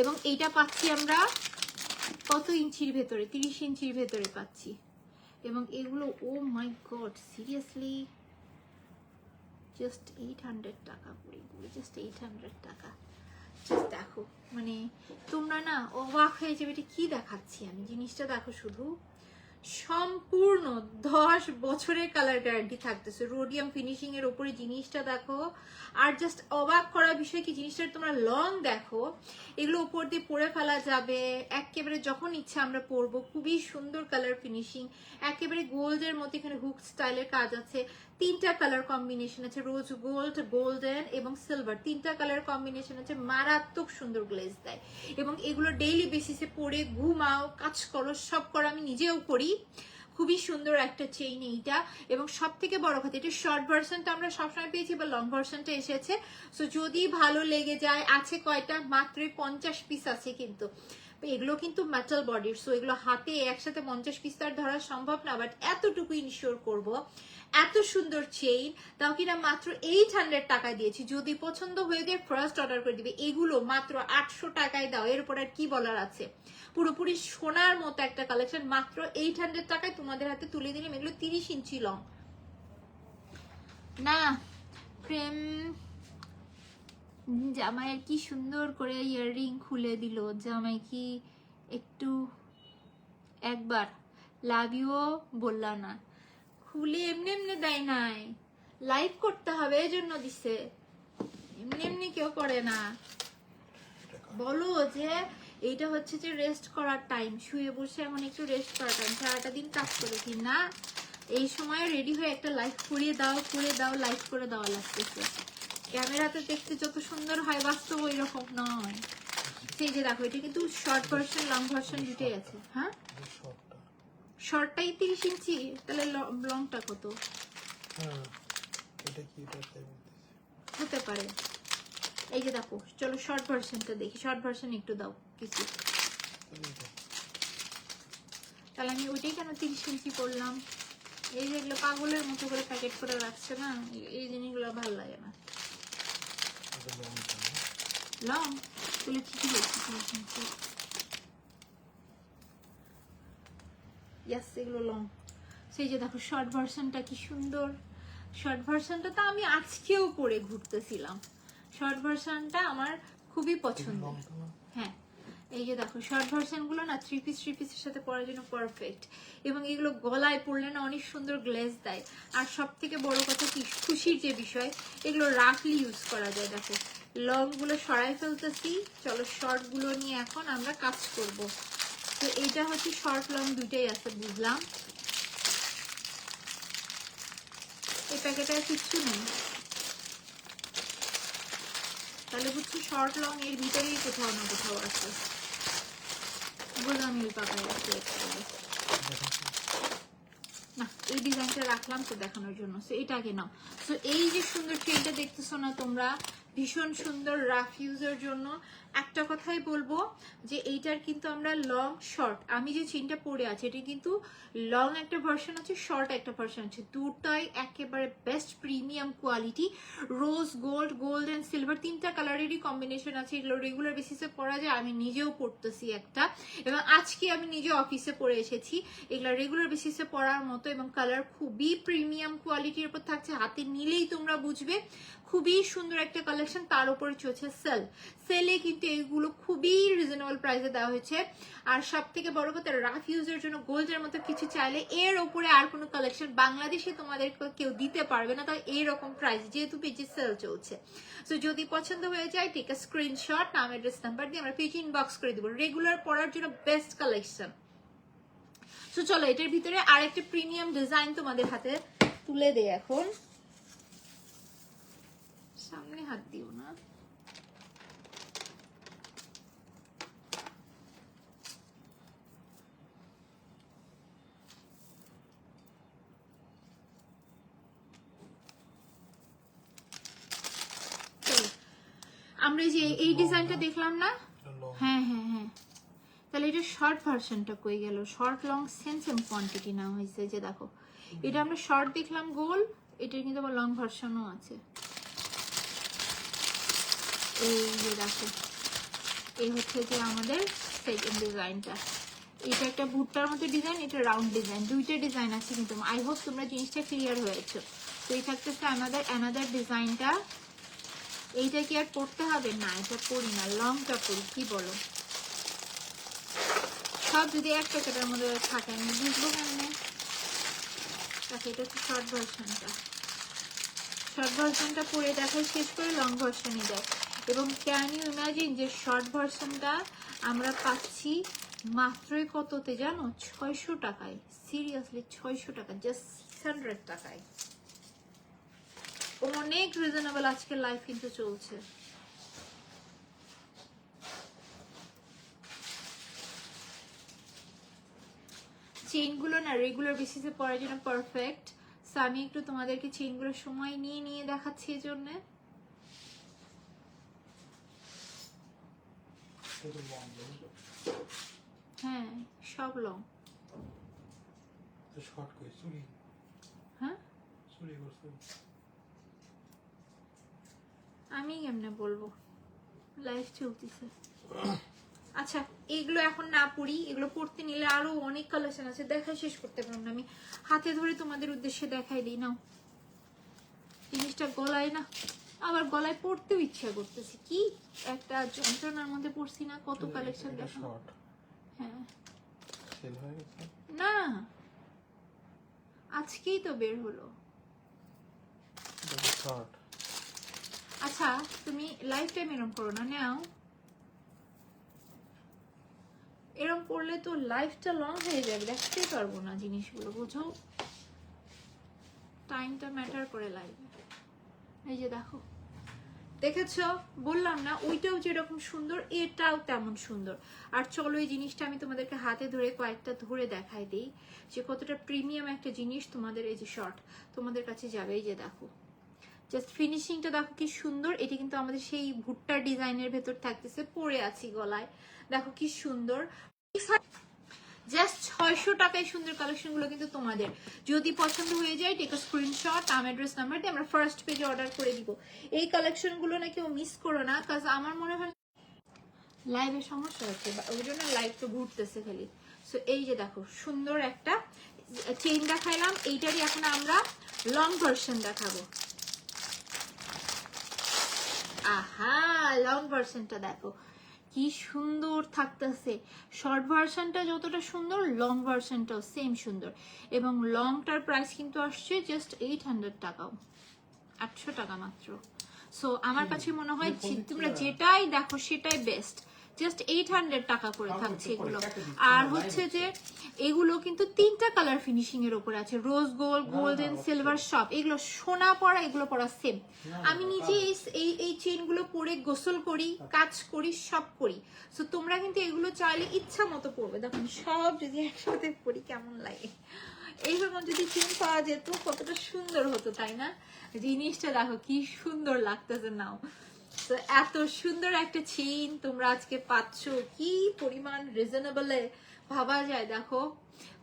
এবং এইটা পাচ্ছি আমরা কত ইঞ্চির ভেতরে? 30 ইঞ্চির ভেতরে পাচ্ছি। এবং এগুলো ও মাই গড, সিরিয়াসলি জাস্ট 800 টাকা করে, জাস্ট 800 টাকা। জাস্ট দেখো, মানে তোমরা না অবাক হয়ে যাবে এটা কি দেখাচ্ছি আমি। জিনিসটা দেখো, শুধু সম্পূর্ণ 10 বছরের কালার গ্যারান্টি থাকতেছে, রোডিয়াম ফিনিশিং এর উপরে জিনিসটা দেখো। আর জাস্ট অবাক করার বিষয় কি, জিনিসটা তোমরা লং দেখো, এগুলো উপর দিয়ে পরে ফেলা যাবে একেবারে যখন ইচ্ছা আমরা পরবো। খুবই সুন্দর কালার ফিনিশিং, একেবারে গোল্ডের মতো এখানে হুক স্টাইলের কাজ আছে। তিনটা কালার কম্বিনেশন আছে, রোজ গোল্ড, গোল্ডেন এবং সিলভার, তিনটা কালার কম্বিনেশন আছে। মারাত্মক সুন্দর গ্লেজ দেয়। এবং এগুলো ডেইলি বেসিসে পরে ঘুমাও, কাজ করো, সব করো, আমি নিজেও করি। খুবই সুন্দর একটা চেইন এইটা। এবং সব থেকে বড় কথা, এটা শর্ট ভার্সনটা আমরা সবসময় পেয়েছি, বা লং ভার্সনটা এসেছে। সো যদি ভালো লেগে যায়, আছে কয়টা, মাত্র 50 পিস আছে কিন্তু। এগুলো কিন্তু মেটাল বডির, সো এগুলো হাতে একসাথে 50 পিস তার ধরা সম্ভব না, বাট এতটুকু ইনশিওর করব। এত সুন্দর চেইন, তাও কিনা মাত্র 800 টাকায় দিয়েছি। যদি পছন্দ হয়ে যায় ফার্স্ট অর্ডার করে দিবে। এগুলো মাত্র 800 টাকায় দাও, এরপর আর কি বলার আছে। পুরোপুরি সোনার মতো একটা কালেকশন, মাত্র 800 টাকায় তোমাদের হাতে তুলে দিলাম। এগুলো 30 ইঞ্চি লং না। প্রেম জামাইয়ের কি সুন্দর করে ইয়াররিং খুলে দিল। জামাই কি একটু একবার লাভ ইউও বললা না, খুলে এমনি এমনি দেয় নাই, লাইভ করতে হবে এজন্য দিছে, এমনি এমনি কেউ করে না। বলো যে এইটা হচ্ছে যে রেস্ট করার টাইম, শুয়ে বসে এখন একটু রেস্ট করার টাইম, সারাটা দিন কাজ করেছি না, এই সময় রেডি হয়ে একটা লাইভ করিয়ে দাও, করে দাও, লাইভ করে দেওয়া লাগতেছে। ক্যামেরাতে দেখতে যত সুন্দর হয়, বাস্তব ওই রকম নয়। সেই যে দেখো, এটা কিন্তু শর্ট ভার্সন লং ভার্সন দুটোই আছে। হ্যাঁ শর্টটাই 30 ইঞ্চি, তাহলে লংটা কত হতে পারে? এই যে দেখো, চলো শর্ট ভার্সনটা দেখি। শর্ট ভার্সন একটু দাও কিছু, তাহলে আমি ওইটাই কেন 30 ইঞ্চি করলাম। এই যেগুলো পাগলের মতো করে প্যাকেট করে রাখছে না, এই জিনিসগুলো ভালো লাগে না। লং তুলে ঠিকই বলছি, 30 ইঞ্চি। ইয়াস, এগুলো লং। সেই যে দেখো শর্ট ভার্সনটা কি সুন্দর। শর্ট ভার্সনটা তো আমি আজকেও পরে ঘুরতেছিলাম। শর্ট ভার্সনটা আমার খুবই পছন্দ। হ্যাঁ এই যে দেখো, শর্ট ভার্সন গুলো না থ্রি পিসের সাথে পরার জন্য পারফেক্ট। এবং এগুলো গলায় পরলে না অনেক সুন্দর গ্লেজ দেয়। আর সব থেকে বড় কথা কি, খুশির যে বিষয়, এগুলো রাফলি ইউজ করা যায়। দেখো লং গুলো সরাই ফেলতেছি, চলো শর্ট গুলো নিয়ে এখন আমরা কাজ করব। তো এইটা হচ্ছে শর্ট লং দুইটাই আছে, বুঝলাম। এই প্যাকেটে কিচ্ছু নেই, তাহলে বুঝছি শর্ট লং এর ভিতরেই কোথাও না কোথাও আছে। গোলামিল পাকায় আছে, না এই ডিজাইনটা রাখলাম তো দেখানোর জন্য, সো এটা আগে নাও। সো এই যে সুন্দর চেনটা দেখতেছো না তোমরা, ভীষণ সুন্দর রাফ ইউজের জন্য। একটা কথাই বলবো যে এইটার কিন্তু আমরা লং শর্ট, আমি যে চেনটা পরে আছে এটা কিন্তু লং একটা ভার্সন আছে, শর্ট একটা ভার্সন আছে, দুটাই একেবারে best premium quality. Rose gold, gold and silver তিনটা কালারেরই কম্বিনেশন আছে। এগুলো রেগুলার বেসিসে পরা যায়, আমি নিজেও পরতেছি একটা, এবং আজকে আমি নিজে অফিসে পরে এসেছি। এগুলো রেগুলার বেসিসে পরার মতো এবং কালার খুবই প্রিমিয়াম কোয়ালিটির উপর থাকছে, হাতে নিলেই তোমরা বুঝবে খুবই সুন্দর একটা কালেকশন। তার উপরে চলছে সেলে কিন্তু এইগুলো খুবই রিজনেবল প্রাইসে দেওয়া হয়েছে। আর সব থেকে বড় কথা, রাফ ইউজের জন্য গোল্ডের মতো কিছু চাইলে এর ওপরে আর কোনো কালেকশন বাংলাদেশে তোমাদের কেউ দিতে পারবে না, তাই এইরকম প্রাইস, যেহেতু পেজে সেল চলছে। সো যদি পছন্দ হয়ে যায় টেক আ স্ক্রিনশট, নাম অ্যাড্রেস নাম্বার দিয়ে আমরা পেজ ইনবক্স করে দেবো। রেগুলার পরার জন্য বেস্ট কালেকশন। সো চলো এটার ভিতরে আরেকটা প্রিমিয়াম ডিজাইন তোমাদের হাতে তুলে দেই। এখন সামনে হাত দিও না, আমরা যে এই ডিজাইনটা দেখলাম না, হ্যাঁ হ্যাঁ হ্যাঁ, তাহলে এটা শর্ট ভার্সনটা কই গেল? Short long same same quantity না হয়েছে, যে দেখো এটা আমরা শর্ট দেখলাম গোল, এটার কিন্তু আবার লং ভার্সনও আছে। এই যে দেখো, এই হচ্ছে যে আমাদের সেকেন্ড ডিজাইনটা। এটা একটা ভুট্টার মতো ডিজাইন, এটা রাউন্ড ডিজাইন, দুইটা ডিজাইন আছে কিন্তু। আই হোপ তোমরা জিনিসটা ক্লিয়ার হয়েছে। তো এই থাকতেছে আমাদের অ্যানাদার ডিজাইনটা। এইটা কি আর পড়তে হবে? না, এটা পড়ি না, লংটা পড়ি, কি বলো? সব যদি এক প্যাকেটের মধ্যে থাকে আমি বুঝবো কেমনে? আচ্ছা, এটা হচ্ছে শর্ট ভার্সনটা। শর্ট ভার্সনটা পরে দেখাই শেষ করে লং ভার্সনই দেয়। এবং ক্যান ইউ ইমাজিন যে শর্ট ভার্সনটা আমরা পাচ্ছি মাত্রই কততে জানো? 600 টাকায়। সিরিয়াসলি 600 টাকা, জাস্ট 600 টাকায়। অনেক রিজনেবল আজকের লাইফ কিন্তু চলছে। চেইনগুলো না রেগুলার বেসিসে পরার জন্য পারফেক্ট। সো আমি একটু তোমাদেরকে চেইনগুলো সময় নিয়ে নিয়ে দেখাচ্ছি এই জন্য। হ্যাঁ সব লং। হ্যাঁ আমি কেমনে বলবো, লাইফ চলতেছে। আচ্ছা এগুলো এখন না পড়ি, এগুলো পড়তে নিলে আরো অনেক কালেকশন আছে, দেখাই শেষ করতে পারবো না। আমি হাতে ধরে তোমাদের উদ্দেশ্যে দেখাই দিই। নাও জিনিসটা গলায় না, আবার গলায় পড়তেও ইচ্ছা করতেছে, কি একটা যন্ত্রণার মধ্যে পড়ছি না। কত কালেকশন দেখো। হ্যাঁ না, আজকেই তো বের হলো। আচ্ছা তুমি লাইফ টাইম এরম করো না, নাও এরম করলে তো লাইফটা লং হয়ে যাবে, দেখতেই পারবো না জিনিসগুলো, বুঝো? টাইমটা ম্যাটার করে লাইফে। এই যে দেখো, দেখেছো? বললাম না ওইটাও যেরকম সুন্দর এটাও তেমন সুন্দর। আর চলো এই জিনিসটা আমি তোমাদেরকে হাতে ধরে কয়েকটা ধরে দেখাই দিই যে কতটা প্রিমিয়াম একটা জিনিস তোমাদের এই যে শর্ট তোমাদের কাছে যাবে। এই যে দেখো, জাস্ট ফিনিশিংটা দেখো কি সুন্দর। এটি কিন্তু আমাদের সেই ভুট্টার ডিজাইনের ভেতর থাকতেছে, পরে আছি গলায়, দেখো কি সুন্দর। জাস্ট 600 টাকায় সুন্দর কালেকশন গুলো কিন্তু তোমাদের। যদি পছন্দ হয়ে যায় টেক আ স্ক্রিনশট, নাম অ্যাড্রেস নাম্বার দিয়ে আমরা ফার্স্ট পেজে অর্ডার করে দিব। এই কালেকশন গুলো না কেউ মিস করো না, কাজ আমার মনে হয় লাইভে সমস্যা হচ্ছে, ওই জন্য লাইভ তো ঘুরতেছে খালি। সো এই যে দেখো সুন্দর একটা চেইন দেখাইলাম, এইটারই এখন আমরা লং ভার্সন দেখাবো। আহা, লং ভার্সনটা দেখো কি সুন্দর থাকতেছে। শর্ট ভার্সনটা যতটা সুন্দর লং ভার্সনটাও সেম সুন্দর। এবং লংটার প্রাইস কিন্তু আসছে জাস্ট 800 টাকাও, 800 টাকা মাত্র। সো আমার কাছে মনে হয় তোমরা যেটাই দেখো সেটাই বেস্ট। জাস্ট 800 টাকা করে থাকছে এগুলো। আর হচ্ছে যে এগুলো কিন্তু তিনটা কালার ফিনিশিং এর উপরে আছে, রোজ গোল্ড, গোল্ডেন, সিলভার সব। এগুলো সোনা পরা, এগুলো পরা সেম। আমি নিজে এই চেইন গুলো পরে গোসল করি, কাজ করি, সব করি। সো তোমরা কিন্তু এগুলো চাইলে ইচ্ছা মতো পরবে। দেখুন সব যদি একসাথে পরি কেমন লাগে, এইরকম যদি চেন পাওয়া যেত কতটা সুন্দর হতো, তাই না? জিনিসটা দেখো কি সুন্দর লাগতেছে নাও। তো এত সুন্দর একটা চেইন তোমরা আজকে পাচ্ছ, কি পরিমাণ রিজনেবলে ভাবা যায় দেখো,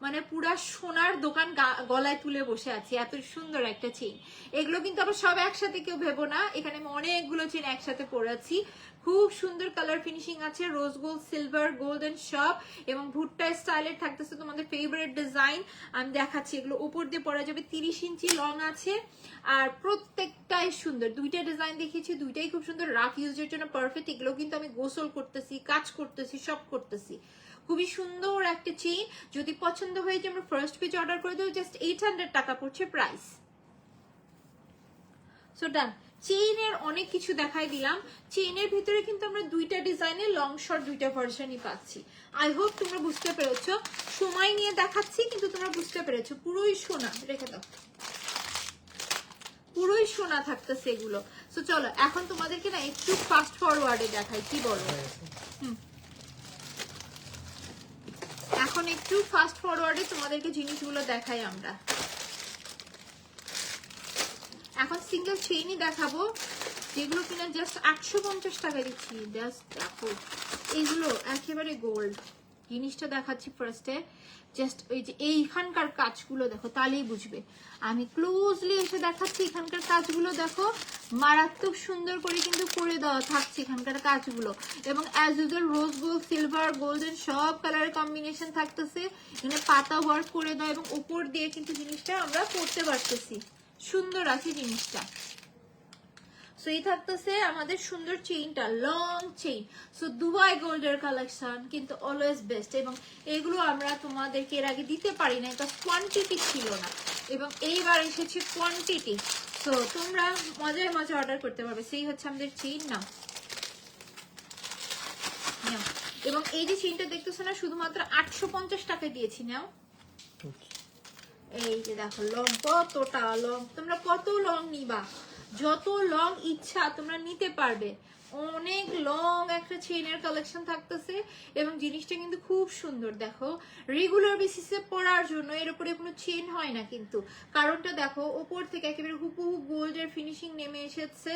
মানে পুরা সোনার দোকান গলায় তুলে বসে আছি, এত সুন্দর একটা চেইন। এগুলো কিন্তু আবার সব একসাথে কেউ ভেবো না, এখানে আমি অনেকগুলো চেইন একসাথে পরেছি। খুব সুন্দর কালার ফিনিশিং আছে, রোজ গোল্ড, সিলভার, গোল্ডেন সব, এবং ভুট্টা স্টাইলের থাকতেছে তোমাদের ফেভারিট ডিজাইন। আমি দেখাচ্ছি, এগুলো উপর দিয়ে পরা যাবে, 30 ইঞ্চি লং আছে, আর প্রত্যেকটাই সুন্দর। দুইটা ডিজাইন দেখিয়েছি, দুইটাই খুব সুন্দর, রাফ ইউজের জন্য পারফেক্ট। এগুলো কিন্তু আমি গোসল করতেছি, কাজ করতেছি, সব করতেছি। খুবই সুন্দর একটা চেইন, যদি পছন্দ হয়ে যায় আমরা ফার্স্ট পেজ অর্ডার করে দেবো, জাস্ট 800 টাকা পড়ছে প্রাইস। সো ডান। চেইনের অনেক কিছু দেখাই দিলাম। চেইনের ভিতরে কিন্তু আমরা দুইটা ডিজাইনে লং শর্ট দুইটা ভার্সনই পাচ্ছি। আই হোপ তোমরা বুঝতে পেরেছো, সময় নিয়ে দেখাচ্ছি কিন্তু তোমরা বুঝতে পেরেছো। পুরোই সোনা, রেখে দাও, পুরোই সোনা থাকতেছে এগুলো। সো চলো এখন তোমাদেরকে না একটু ফাস্ট ফরওয়ার্ডে দেখাই, কি বলো? এখন একটু ফাস্ট ফরওয়ার্ডে তোমাদেরকে জিনিসগুলো দেখাই আমরা। এখন সিঙ্গেল চেইনই দেখাবো, যেগুলো কিনা জাস্ট 850 টাকা দিচ্ছি। জাস্ট দেখো, এইগুলো একেবারে গোল্ড। জিনিসটা দেখাচ্ছি ফার্স্টে, জাস্ট ওই যে এইখানকার কাজগুলো দেখো, তাহলেই বুঝবে। আমি ক্লোজলি এসে দেখাচ্ছি, এখানকার কাজগুলো দেখো, মারাত্মক সুন্দর করে কিন্তু করে দেওয়া থাকছে এখানকার কাজগুলো। এবং as usual rose gold, silver, golden সব কালারের কম্বিনেশন থাকতেছে। এখানে পাতা ওয়ার্ক করে দেওয়া, এবং উপর দিয়ে কিন্তু জিনিসটা আমরা পড়তে পারতেছি, সুন্দর আছে জিনিসটা। সো এই থাকতেছে আমাদের সুন্দর চেইনটা, লং চেইন। সো দুবাই গোল্ডের কালেকশন কিন্তু অলওয়েজ বেস্ট, এবং এগুলো আমরা তোমাদেরকে এর আগে দিতে পারি না, এটা কোয়ান্টিটি ছিল না, এবং এইবার এসেছে কোয়ান্টিটি। সো তোমরা মজায় মজা অর্ডার করতে পারবে। সেই হচ্ছে আমাদের চেইন না। এবং এই যে চেইনটা দেখতেছো না, শুধুমাত্র 850 টাকা দিয়েছি। নাও, এই যে দেখো লং, কতটা লং, তোমরা কত লং নিবা, যত লং ইচ্ছা তোমরা নিতে পারবে। অনেক লং একটা চেইনের কালেকশন থাকতেছে, এবং জিনিসটা কিন্তু খুব সুন্দর। দেখো রেগুলার বেসিসে পরার জন্য এর উপরে কোনো চেইন হয় না, কিন্তু কারণটা দেখো, উপর থেকে একেবারে হুবহু গোল্ডের ফিনিশিং নেমে এসেছে,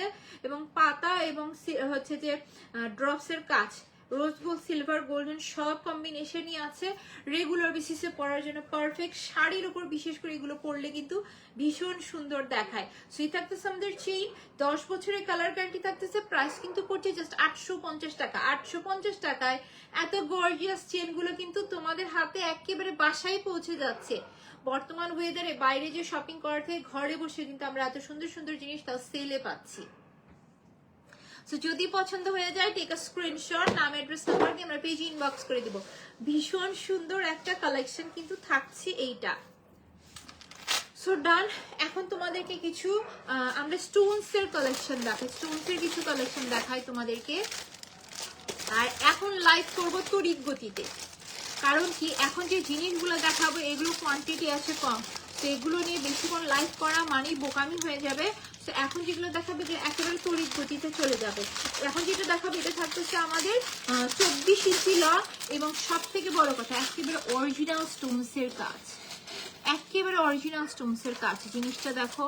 এবং পাতা এবং হচ্ছে যে ড্রপসের কাজ, রোজ গোল্ড, সিলভার, গোল্ডেন সব কম্বিনেশনই আছে। রেগুলার বেসিসে পরার জন্য পারফেক্ট, শাড়ির উপর বিশেষ করে এগুলো পরলে কিন্তু ভীষণ সুন্দর দেখায়। সেই থাকতেছে আমাদের চেইন, 10 বছরের কালার গ্যারান্টি থাকতেছে। প্রাইস কিন্তু পড়ছে জাস্ট 850 টাকা। 850 টাকায় এত গর্জিয়াস চেইনগুলো কিন্তু তোমাদের হাতে একেবারে বাসায় পৌঁছে যাচ্ছে। বর্তমান ওয়েদারে বাইরে যে শপিং করার থেকে ঘরে বসে কিন্তু আমরা এত সুন্দর সুন্দর জিনিস তাও সেলে পাচ্ছি। সো যদি পছন্দ হয়ে যায়, টেক আ স্ক্রিনশট, নাম, অ্যাড্রেস, নাম্বার দিয়ে আমরা পেজে ইনবক্স করে দিব। ভীষণ সুন্দর একটা কালেকশন কিন্তু থাকছে এইটা। সো ডান। এখন তোমাদেরকে কিছু আমরা স্টোনস এর কালেকশন দেখাই, স্টোনস এর কিছু কালেকশন দেখাই তোমাদেরকে। আর এখন লাইভ করবো তড়িৎ গতিতে, কারণ কি এখন যে জিনিসগুলো দেখাবো এগুলো কোয়ান্টিটি আছে কম, তো এগুলো নিয়ে বেশিক্ষণ লাইভ করা মানেই বোকামি হয়ে যাবে। তো এখন যেগুলো দেখাবে একেবারে তড়িৎ গতিতে চলে যাবে। এখন যেটা দেখাবো এটা থাকতেছে আমাদের 24 ইঞ্চি লং, এবং সব থেকে বড় কথা একেবারে অরিজিনাল স্টোনসের কাজ, একেবারে অরিজিনাল স্টোনসের কাজ। জিনিসটা দেখো,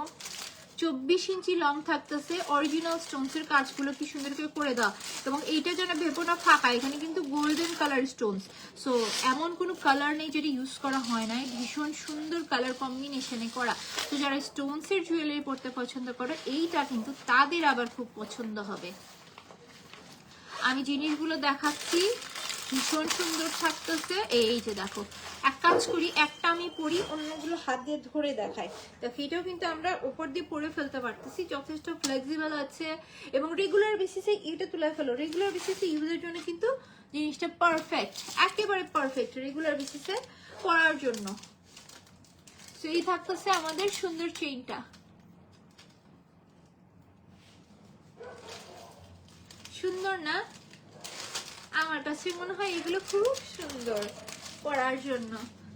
24 ইঞ্চি লং থাকতেছে, অরিজিনাল স্টোনসের কাজগুলো কি সুন্দর করে দেওয়া, এবং এইটা যেন ভেবো না ফাঁকা, এখানে কিন্তু গোল্ডেন কালার স্টোনস। সো এমন কোনো কালার নেই যেটা ইউজ করা হয় না, ভীষণ সুন্দর কালার কম্বিনেশনে করা। তো যারা স্টোনসের জুয়েলারি পরতে পছন্দ করে এইটা কিন্তু তাদের আবার খুব পছন্দ হবে। আমি জিনিসগুলো দেখাচ্ছি, ভীষণ সুন্দর থাকতেছে। এই যে দেখো, এক কাজ করি, একটা আমি পরি, অন্যগুলো হাত দিয়ে ধরে দেখাই। দেখো এটাও কিন্তু আমরা উপর দিয়ে পরে ফেলতে পারতেছি, যথেষ্ট ফ্লেক্সিবল আছে, এবং রেগুলার বেসিসে এটা তুলে ফেলো, রেগুলার বেসিসে ইউজের জন্য কিন্তু জিনিসটা পারফেক্ট, একেবারে পারফেক্ট রেগুলার বেসিসে পরার জন্য। তো এই থাকতেছে আমাদের সুন্দর চেইনটা, সুন্দর না? আমার কাছে মনে হয় এগুলো খুব সুন্দর পরার জন্য।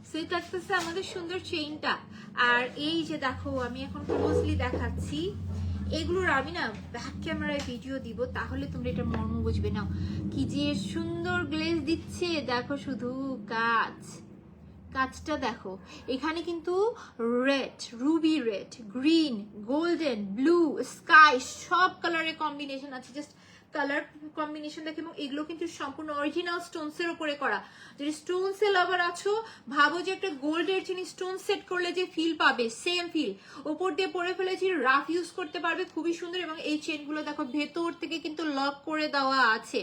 সেই থাকতেছে আমাদের সুন্দর চেইনটা। আর এই যে দেখো, আমি এখন ক্লোজলি দেখাচ্ছি, এগুলোর আমি না ব্যাক ক্যামেরায় ভিডিও দিব, তাহলে তোমরা এটা মর্ম বুঝবে। না কি যে সুন্দর গ্লেজ দিচ্ছে, দেখো শুধু কাজ, কাজটা দেখো, এখানে কিন্তু red, Ruby red, green, golden, blue, sky সব কালারের কম্বিনেশন আছে। জাস্ট কালার কম্বিনেশন দেখে, এবং এগুলো কিন্তু সম্পূর্ণ অরিজিনাল স্টোনস এর উপরে করা। যদি স্টোনস এর লাভার আছো, ভাবো যে একটা গোল্ডের চিনি স্টোন সেট করলে যে ফিল পাবে, সেম ফিল। ওপর দিয়ে পরে ফেলেছি, রাফ ইউজ করতে পারবে, খুবই সুন্দর। এবং এই চেনগুলো দেখো ভেতর থেকে কিন্তু লক করে দেওয়া আছে,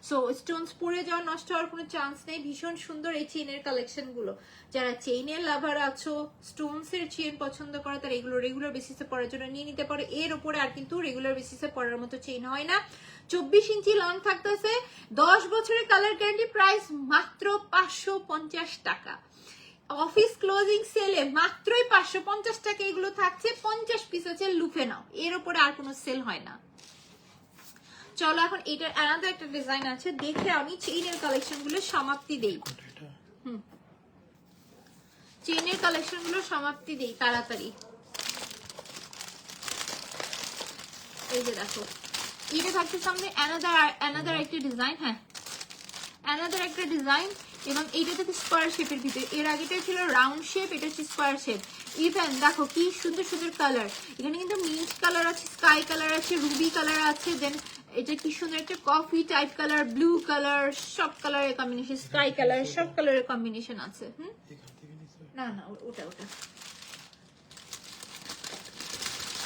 সো স্টোনস পরে যাওয়া, নষ্ট হওয়ার কোনো চান্স নেই। ভীষণ সুন্দর এই চেইনের কালেকশন গুলো। যারা চেইনের লাভার আছো, স্টোনস এর চেইন পছন্দ করে, তারা এগুলো রেগুলার বেসিসে পরার জন্য নিয়ে নিতে পারে। এর উপরে আর কিন্তু রেগুলার বেসিসে পরার মতো চেইন হয় না। 24 ইঞ্চি লং থাকতেছে, 10 বছরের কালার গ্যারান্টি, প্রাইস মাত্র 550 টাকা। অফিস ক্লোজিং সেলে মাত্রই 550 টাকা এগুলো থাকছে। 50 পিস আছে, লুফে নাও, এর উপরে আর কোনো সেল হয় না। চলো এখন এটার আলাদা একটা ডিজাইন আছে, দেখে আমি চেইনের কালেকশন গুলো সমাপ্তি দেই। চেইনের কালেকশন গুলো সমাপ্তি দেই তাড়াতাড়ি। এই যে দেখো, এটা থাকছে সামনে অ্যানাদার একটা ডিজাইন। হ্যাঁ, অ্যানাদার একটা ডিজাইন, এবং এইটা থেকে স্কোয়ার শেপের ভিতরে। এর আগেটা ছিল রাউন্ড শেপ, এটা হচ্ছে স্কোয়ার শেপ। ইভেন দেখো কি সুন্দর সুন্দর কালার, এখানে কিন্তু মিন্ট কালার আছে, স্কাই কালার আছে, রুবি কালার আছে, দেন এটা কি সুন্দর একটা coffee type colour, blue colour, সব কালারের কম্বিনেশন, স্কাই কালার, সব কালারের কম্বিনেশন আছে। না না, ওটা ওটা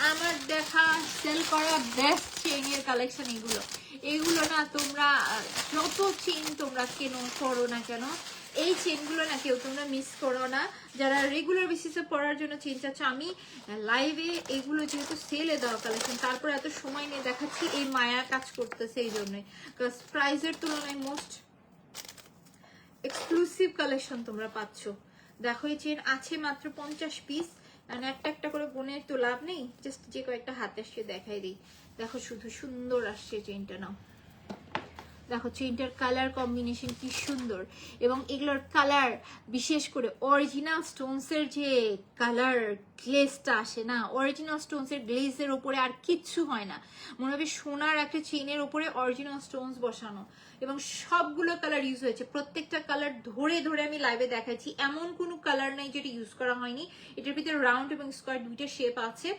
আমার দেখা সেল করা বেস্ট চেইনের কালেকশন এগুলো। এগুলো না তোমরা যত চেইন তোমরা কেন করো না কেন, এই চেইনগুলো না কেউ তোমরা মিস করো না। যারা রেগুলার বেসিসে পড়ার জন্য চেইন চাচ্ছ, আমি লাইভে এগুলো যেহেতু সেলে দেওয়া কালেকশন, তারপর এত সময় নিয়ে দেখাচ্ছি, এই মায়া কাজ করতেছে এই জন্যই। প্রাইসের তুলনায় মোস্ট এক্সক্লুসিভ কালেকশন তোমরা পাচ্ছ। দেখো এই চেইন আছে মাত্র 50 পিস, একটা একটা করে বোনের তো লাভ নেই, জাস্ট যে কয়েকটা হাতে আসছে দেখাই দিই। দেখো শুধু সুন্দর আসছে চেইনটা, নাও দেখো চেইনটার কালার কম্বিনেশন কি সুন্দর। এবং এগুলোর কালার বিশেষ করে অরিজিনাল স্টোনসের যে কালার গ্লেজটা আসে না, অরিজিনাল স্টোনসের গ্লেজের ওপরে আর কিচ্ছু হয় না, মনে হবে সোনার একটা চেইনের ওপরে অরিজিনাল স্টোনস বসানো। এবং সবগুলো কালার ইউজ হয়েছে, প্রত্যেকটা কালার ধরে ধরে আমি লাইভে দেখাচ্ছি, এমন কোনো কালার নাই যেটা ইউজ করা হয়নি। এটার ভিতরে রাউন্ড এবং স্কোয়ার দুইটা শেপ আছে।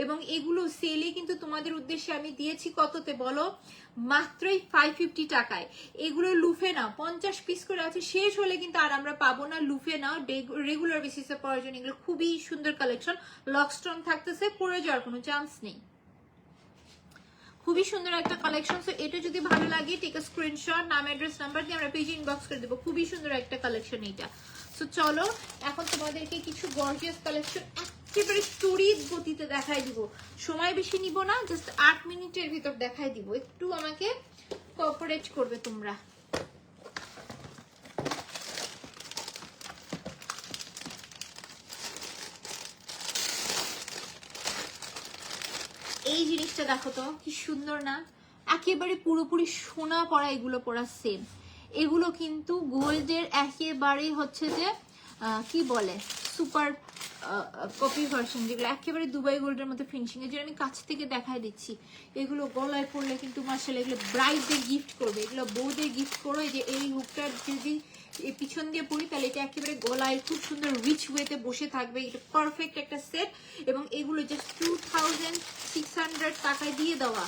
এবং এগুলো সেলে কিন্তু তোমাদের উদ্দেশ্যে আমি দিয়েছি কততে বলো, মাত্রই 550 টাকায়। এগুলো লুফে নাও, 50 পিস করে আছে, শেষ হলে কিন্তু আর আমরা পাবো না। লুফে নাও, রেগুলার বেসিসে পড়ার জন্য এগুলো খুবই সুন্দর কালেকশন। লকস্টন থাকতেছে, পরে যাওয়ার কোনো চান্স নেই। খুবই সুন্দর একটা কালেকশন। সো এটা যদি ভালো লাগে, টেক আ স্ক্রিনশট, নাম অ্যাড্রেস নাম্বার দিয়ে আমরা পেজে ইনবক্স করে দেবো। খুবই সুন্দর একটা কালেকশন এটা। সো চলো এখন তোমাদেরকে কিছু গর্জিয়াস কালেকশন একেবারে তড়িৎ গতিতে দেখাই দিব। সময় বেশি নিব না, জাস্ট 8 মিনিটের ভিতর দেখাই দিব। একটু আমাকে কোঅপারেট করবে তোমরা। এই জিনিসটা দেখো তো কি সুন্দর না, একেবারে পুরোপুরি সোনা পরা, এগুলো পরা সেম। এগুলো কিন্তু গোল্ডের একেবারে হচ্ছে যে কি বলে সুপার কপি ভার্সন, যেগুলো একেবারে দুবাই গোল্ডের মতো ফিনিশিং। এর জন্য আমি কাছ থেকে দেখাই দিচ্ছি। এগুলো গলায় পড়লে কিন্তু মাশাআল্লাহ এগুলো ব্রাইডদের গিফট করবে, এগুলো বউদের গিফট করো। এই যে এই হুকটার যদি এই পিছন দিয়ে পরি, তাহলে এটা একেবারে গলায় খুব সুন্দর রিচ ওয়েতে বসে থাকবে। এটা পারফেক্ট একটা সেট। এবং এগুলো জাস্ট 2600 টাকায় দিয়ে দেওয়া।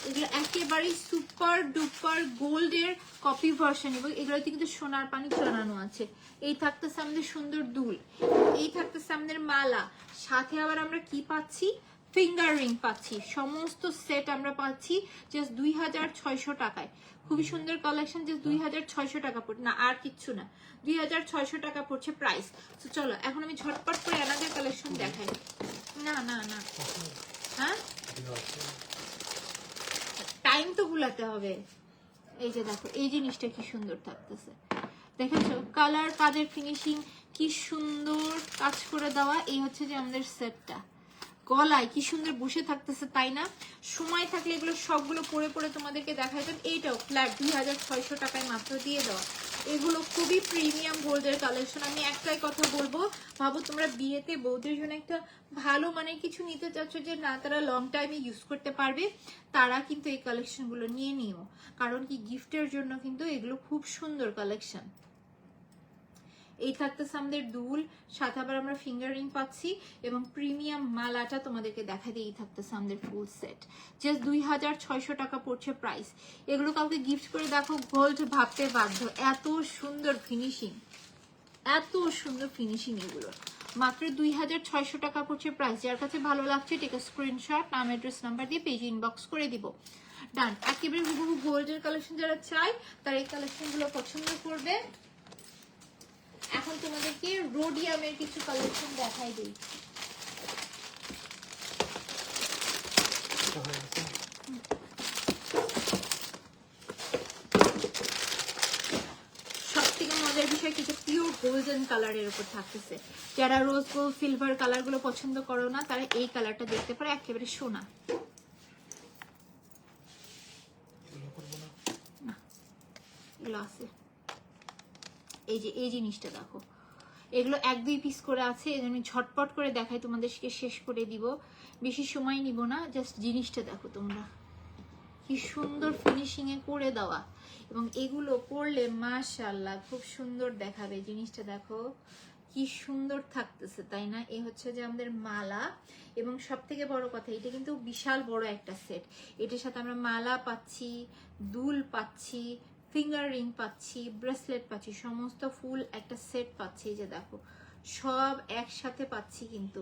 এগুলো একেবারেই সুপার ডুপার গোল্ডের কপি ভার্সন, এবং এগুলোতে কিন্তু সোনার পানি টানানো আছে। এই থাকতে সামনে সুন্দর দুল, এই থাকতে সামনের মালা, সাথে আবার আমরা কি পাচ্ছি, ফিঙ্গার রিং পাচ্ছি। সমস্ত সেট আমরা পাচ্ছি জাস্ট 2600 টাকায়। খুবই সুন্দর কালেকশন, জাস্ট 2600 টাকা পড়ছে, না আর কিচ্ছু না, 2600 টাকা পড়ছে প্রাইস। তো চলো এখন আমি ঝটপট করে আনাদের কালেকশন দেখাই। না না না, হ্যাঁ টাইম তো ভুলাতে হবে। এই যে দেখো এই জিনিসটা কি সুন্দর থাকতেছে, দেখেছো কালার, কাজের ফিনিশিং কি সুন্দর কাজ করে দেওয়া। এই হচ্ছে যে আমাদের সেটটা, গলায় কি সুন্দর বসে থাকতেছে, তাই না? সময় থাকলে এগুলো সবগুলো পরে পরে তোমাদেরকে দেখা যাবে। এইটাও ফ্ল্যাট 2600 টাকায় মাত্র দিয়ে দেওয়া। এগুলো খুবই প্রিমিয়াম গোল্ডের কালেকশন। আমি একটাই কথা বলবো, ভাবো তোমরা বিয়েতে বউদের জন্য একটা ভালো মানের কিছু নিতে চাচ্ছ, যে না তারা লং টাইমে ইউজ করতে পারবে, তারা কিন্তু এই কালেকশনগুলো নিয়ে নিও। কারণ কি গিফটের জন্য কিন্তু এগুলো খুব সুন্দর কালেকশন। এই থাকতেছে আমাদের দুল, সাথে আবার আমরা ফিঙ্গার রিং পাচ্ছি এবং প্রিমিয়াম মালাটা তোমাদেরকে দেখা দিয়ে থাকতেছে আমাদের ফুল সেট। জাস্ট 2600 টাকা পড়ছে প্রাইস। এগুলো কাউকে গিফট করে দেখো, গোল্ড ভাবতে বাধ্য, এত সুন্দর ফিনিশিং, এত সুন্দর ফিনিশিং এগুলো। মাত্র 2600 টাকা পড়ছে প্রাইস। যার কাছে ভালো লাগছে টেক স্ক্রিনশট, নাম অ্যাড্রেস নাম্বার দিয়ে পেজে ইনবক্স করে দিব। ডান। একেবারে হুবহু গোল্ডের কালেকশন যারা চাই তারা এই কালেকশনগুলো পছন্দ করবে। এখন তোমাদেরকে রোডিয়ামের কিছু কালেকশন দেখাই দিই। মজার বিষয় কিছু পিওর গোল্ডেন কালারের উপর থাকতেছে। যারা রোজ গোল্ড সিলভার কালার গুলো পছন্দ করো না তারা এই কালারটা দেখতে পারো, একেবারে সোনা। এগুলো আছে, এই যে এই জিনিসটা দেখো, এগুলো 1-2 পিস করে আছে, এই জন্য ঝটপট করে দেখাই তোমাদেরকে, শেষ করে দিব, বেশি সময় নিব না। জাস্ট জিনিসটা দেখো তোমরা, কি সুন্দর ফিনিশিং এ করে দেওয়া, এবং এগুলো পরলে মাশাআল্লাহ খুব সুন্দর দেখাবে। জিনিসটা দেখো কি সুন্দর থাকতেছে, তাই না? এই হচ্ছে যে আমাদের মালা, এবং সব থেকে বড় কথা এটা কিন্তু বিশাল বড় একটা সেট। এটার সাথে আমরা মালা পাচ্ছি, দুল পাচ্ছি, ফিঙ্গার রিং পাচ্ছি, ব্রেসলেট পাচ্ছি, সমস্ত ফুল একটা সেট পাচ্ছি। এই যে দেখো সব একসাথে পাচ্ছি কিন্তু,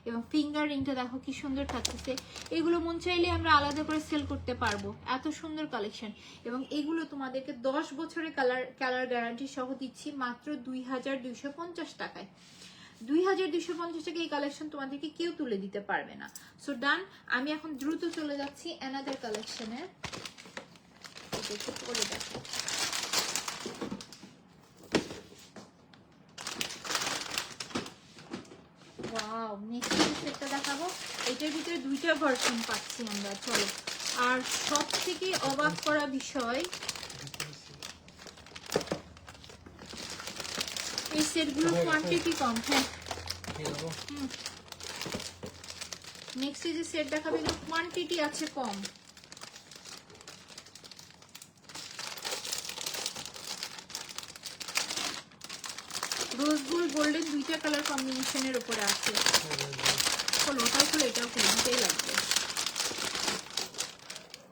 এবং ফিঙ্গার রিংটা দেখো কি সুন্দর থাকতেছে। এগুলো মন চাইলে আমরা আলাদা করে সেল করতে পারবো, এত সুন্দর কালেকশন। এবং এগুলো তোমাদেরকে 10 বছরের কালার গ্যারান্টি সহ দিচ্ছি মাত্র 2250 টাকায়। 2250 টাকা এই কালেকশন তোমাদেরকে কেউ তুলে দিতে পারবে না। সো ডান। আমি এখন দ্রুত চলে যাচ্ছি অ্যানাদার কালেকশনে। পরে দেখো, ওয়াও, নেক্সট সেটটা দেখাবো। এটার ভিতরে 2টা ভার্সন পাচ্ছি আমরা, চলো। আর সব থেকে অবাক করা বিষয়, এই সেটগুলোর কোয়ান্টিটি কম। হ্যাঁ, নেক্সট যে সেট দেখাবে এগুলো কোয়ান্টিটি আছে কম। রোজ গোল্ড গোল্ডেন 2টা কালার কম্বিনেশনের উপরে আছে। চলো ওটাও খুলে এটাও খুলে, দুটাই লাগবে।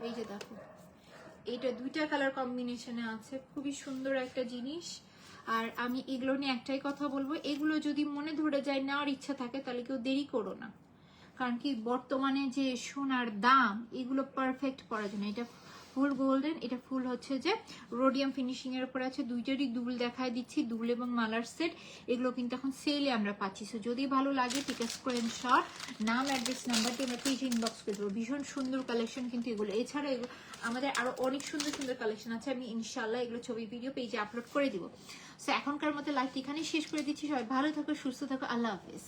এই যে দেখো, এইটা 2টা কালার কম্বিনেশনে আছে, খুবই সুন্দর একটা জিনিস। আর আমি এগুলো নিয়ে একটাই কথা বলবো, এগুলো যদি মনে ধরে যায় নেওয়ার ইচ্ছা থাকে তাহলে কেউ দেরি করো না, কারণ কি বর্তমানে যে সোনার দাম, এগুলো পারফেক্ট পড়ার জন্য। এটা ফুল গোল্ডেন, এটা ফুল হচ্ছে যে রোডিয়াম ফিনিশিং এর উপর আছে। 2টারই দুল দেখায় দিচ্ছি, দুল এবং মালার সেট। এগুলো কিন্তু এখন সেলে আমরা পাচ্ছি। সো যদি ভালো লাগে ঠিক আছে স্ক্রিনশট, নাম অ্যাড্রেস নাম্বার দিয়ে আমরা পেজে ইনবক্স করে দেবো। ভীষণ সুন্দর কালেকশন কিন্তু এগুলো। এছাড়া এগুলো আমাদের আরো অনেক সুন্দর সুন্দর কালেকশন আছে, আমি ইনশাআল্লাহ এগুলো ছবি ভিডিও পেজে আপলোড করে দিব। সো এখনকার মতো লাইভটি এখানেই শেষ করে দিচ্ছি। সবাই ভালো থাকো, সুস্থ থাকো, আল্লাহ হাফেজ।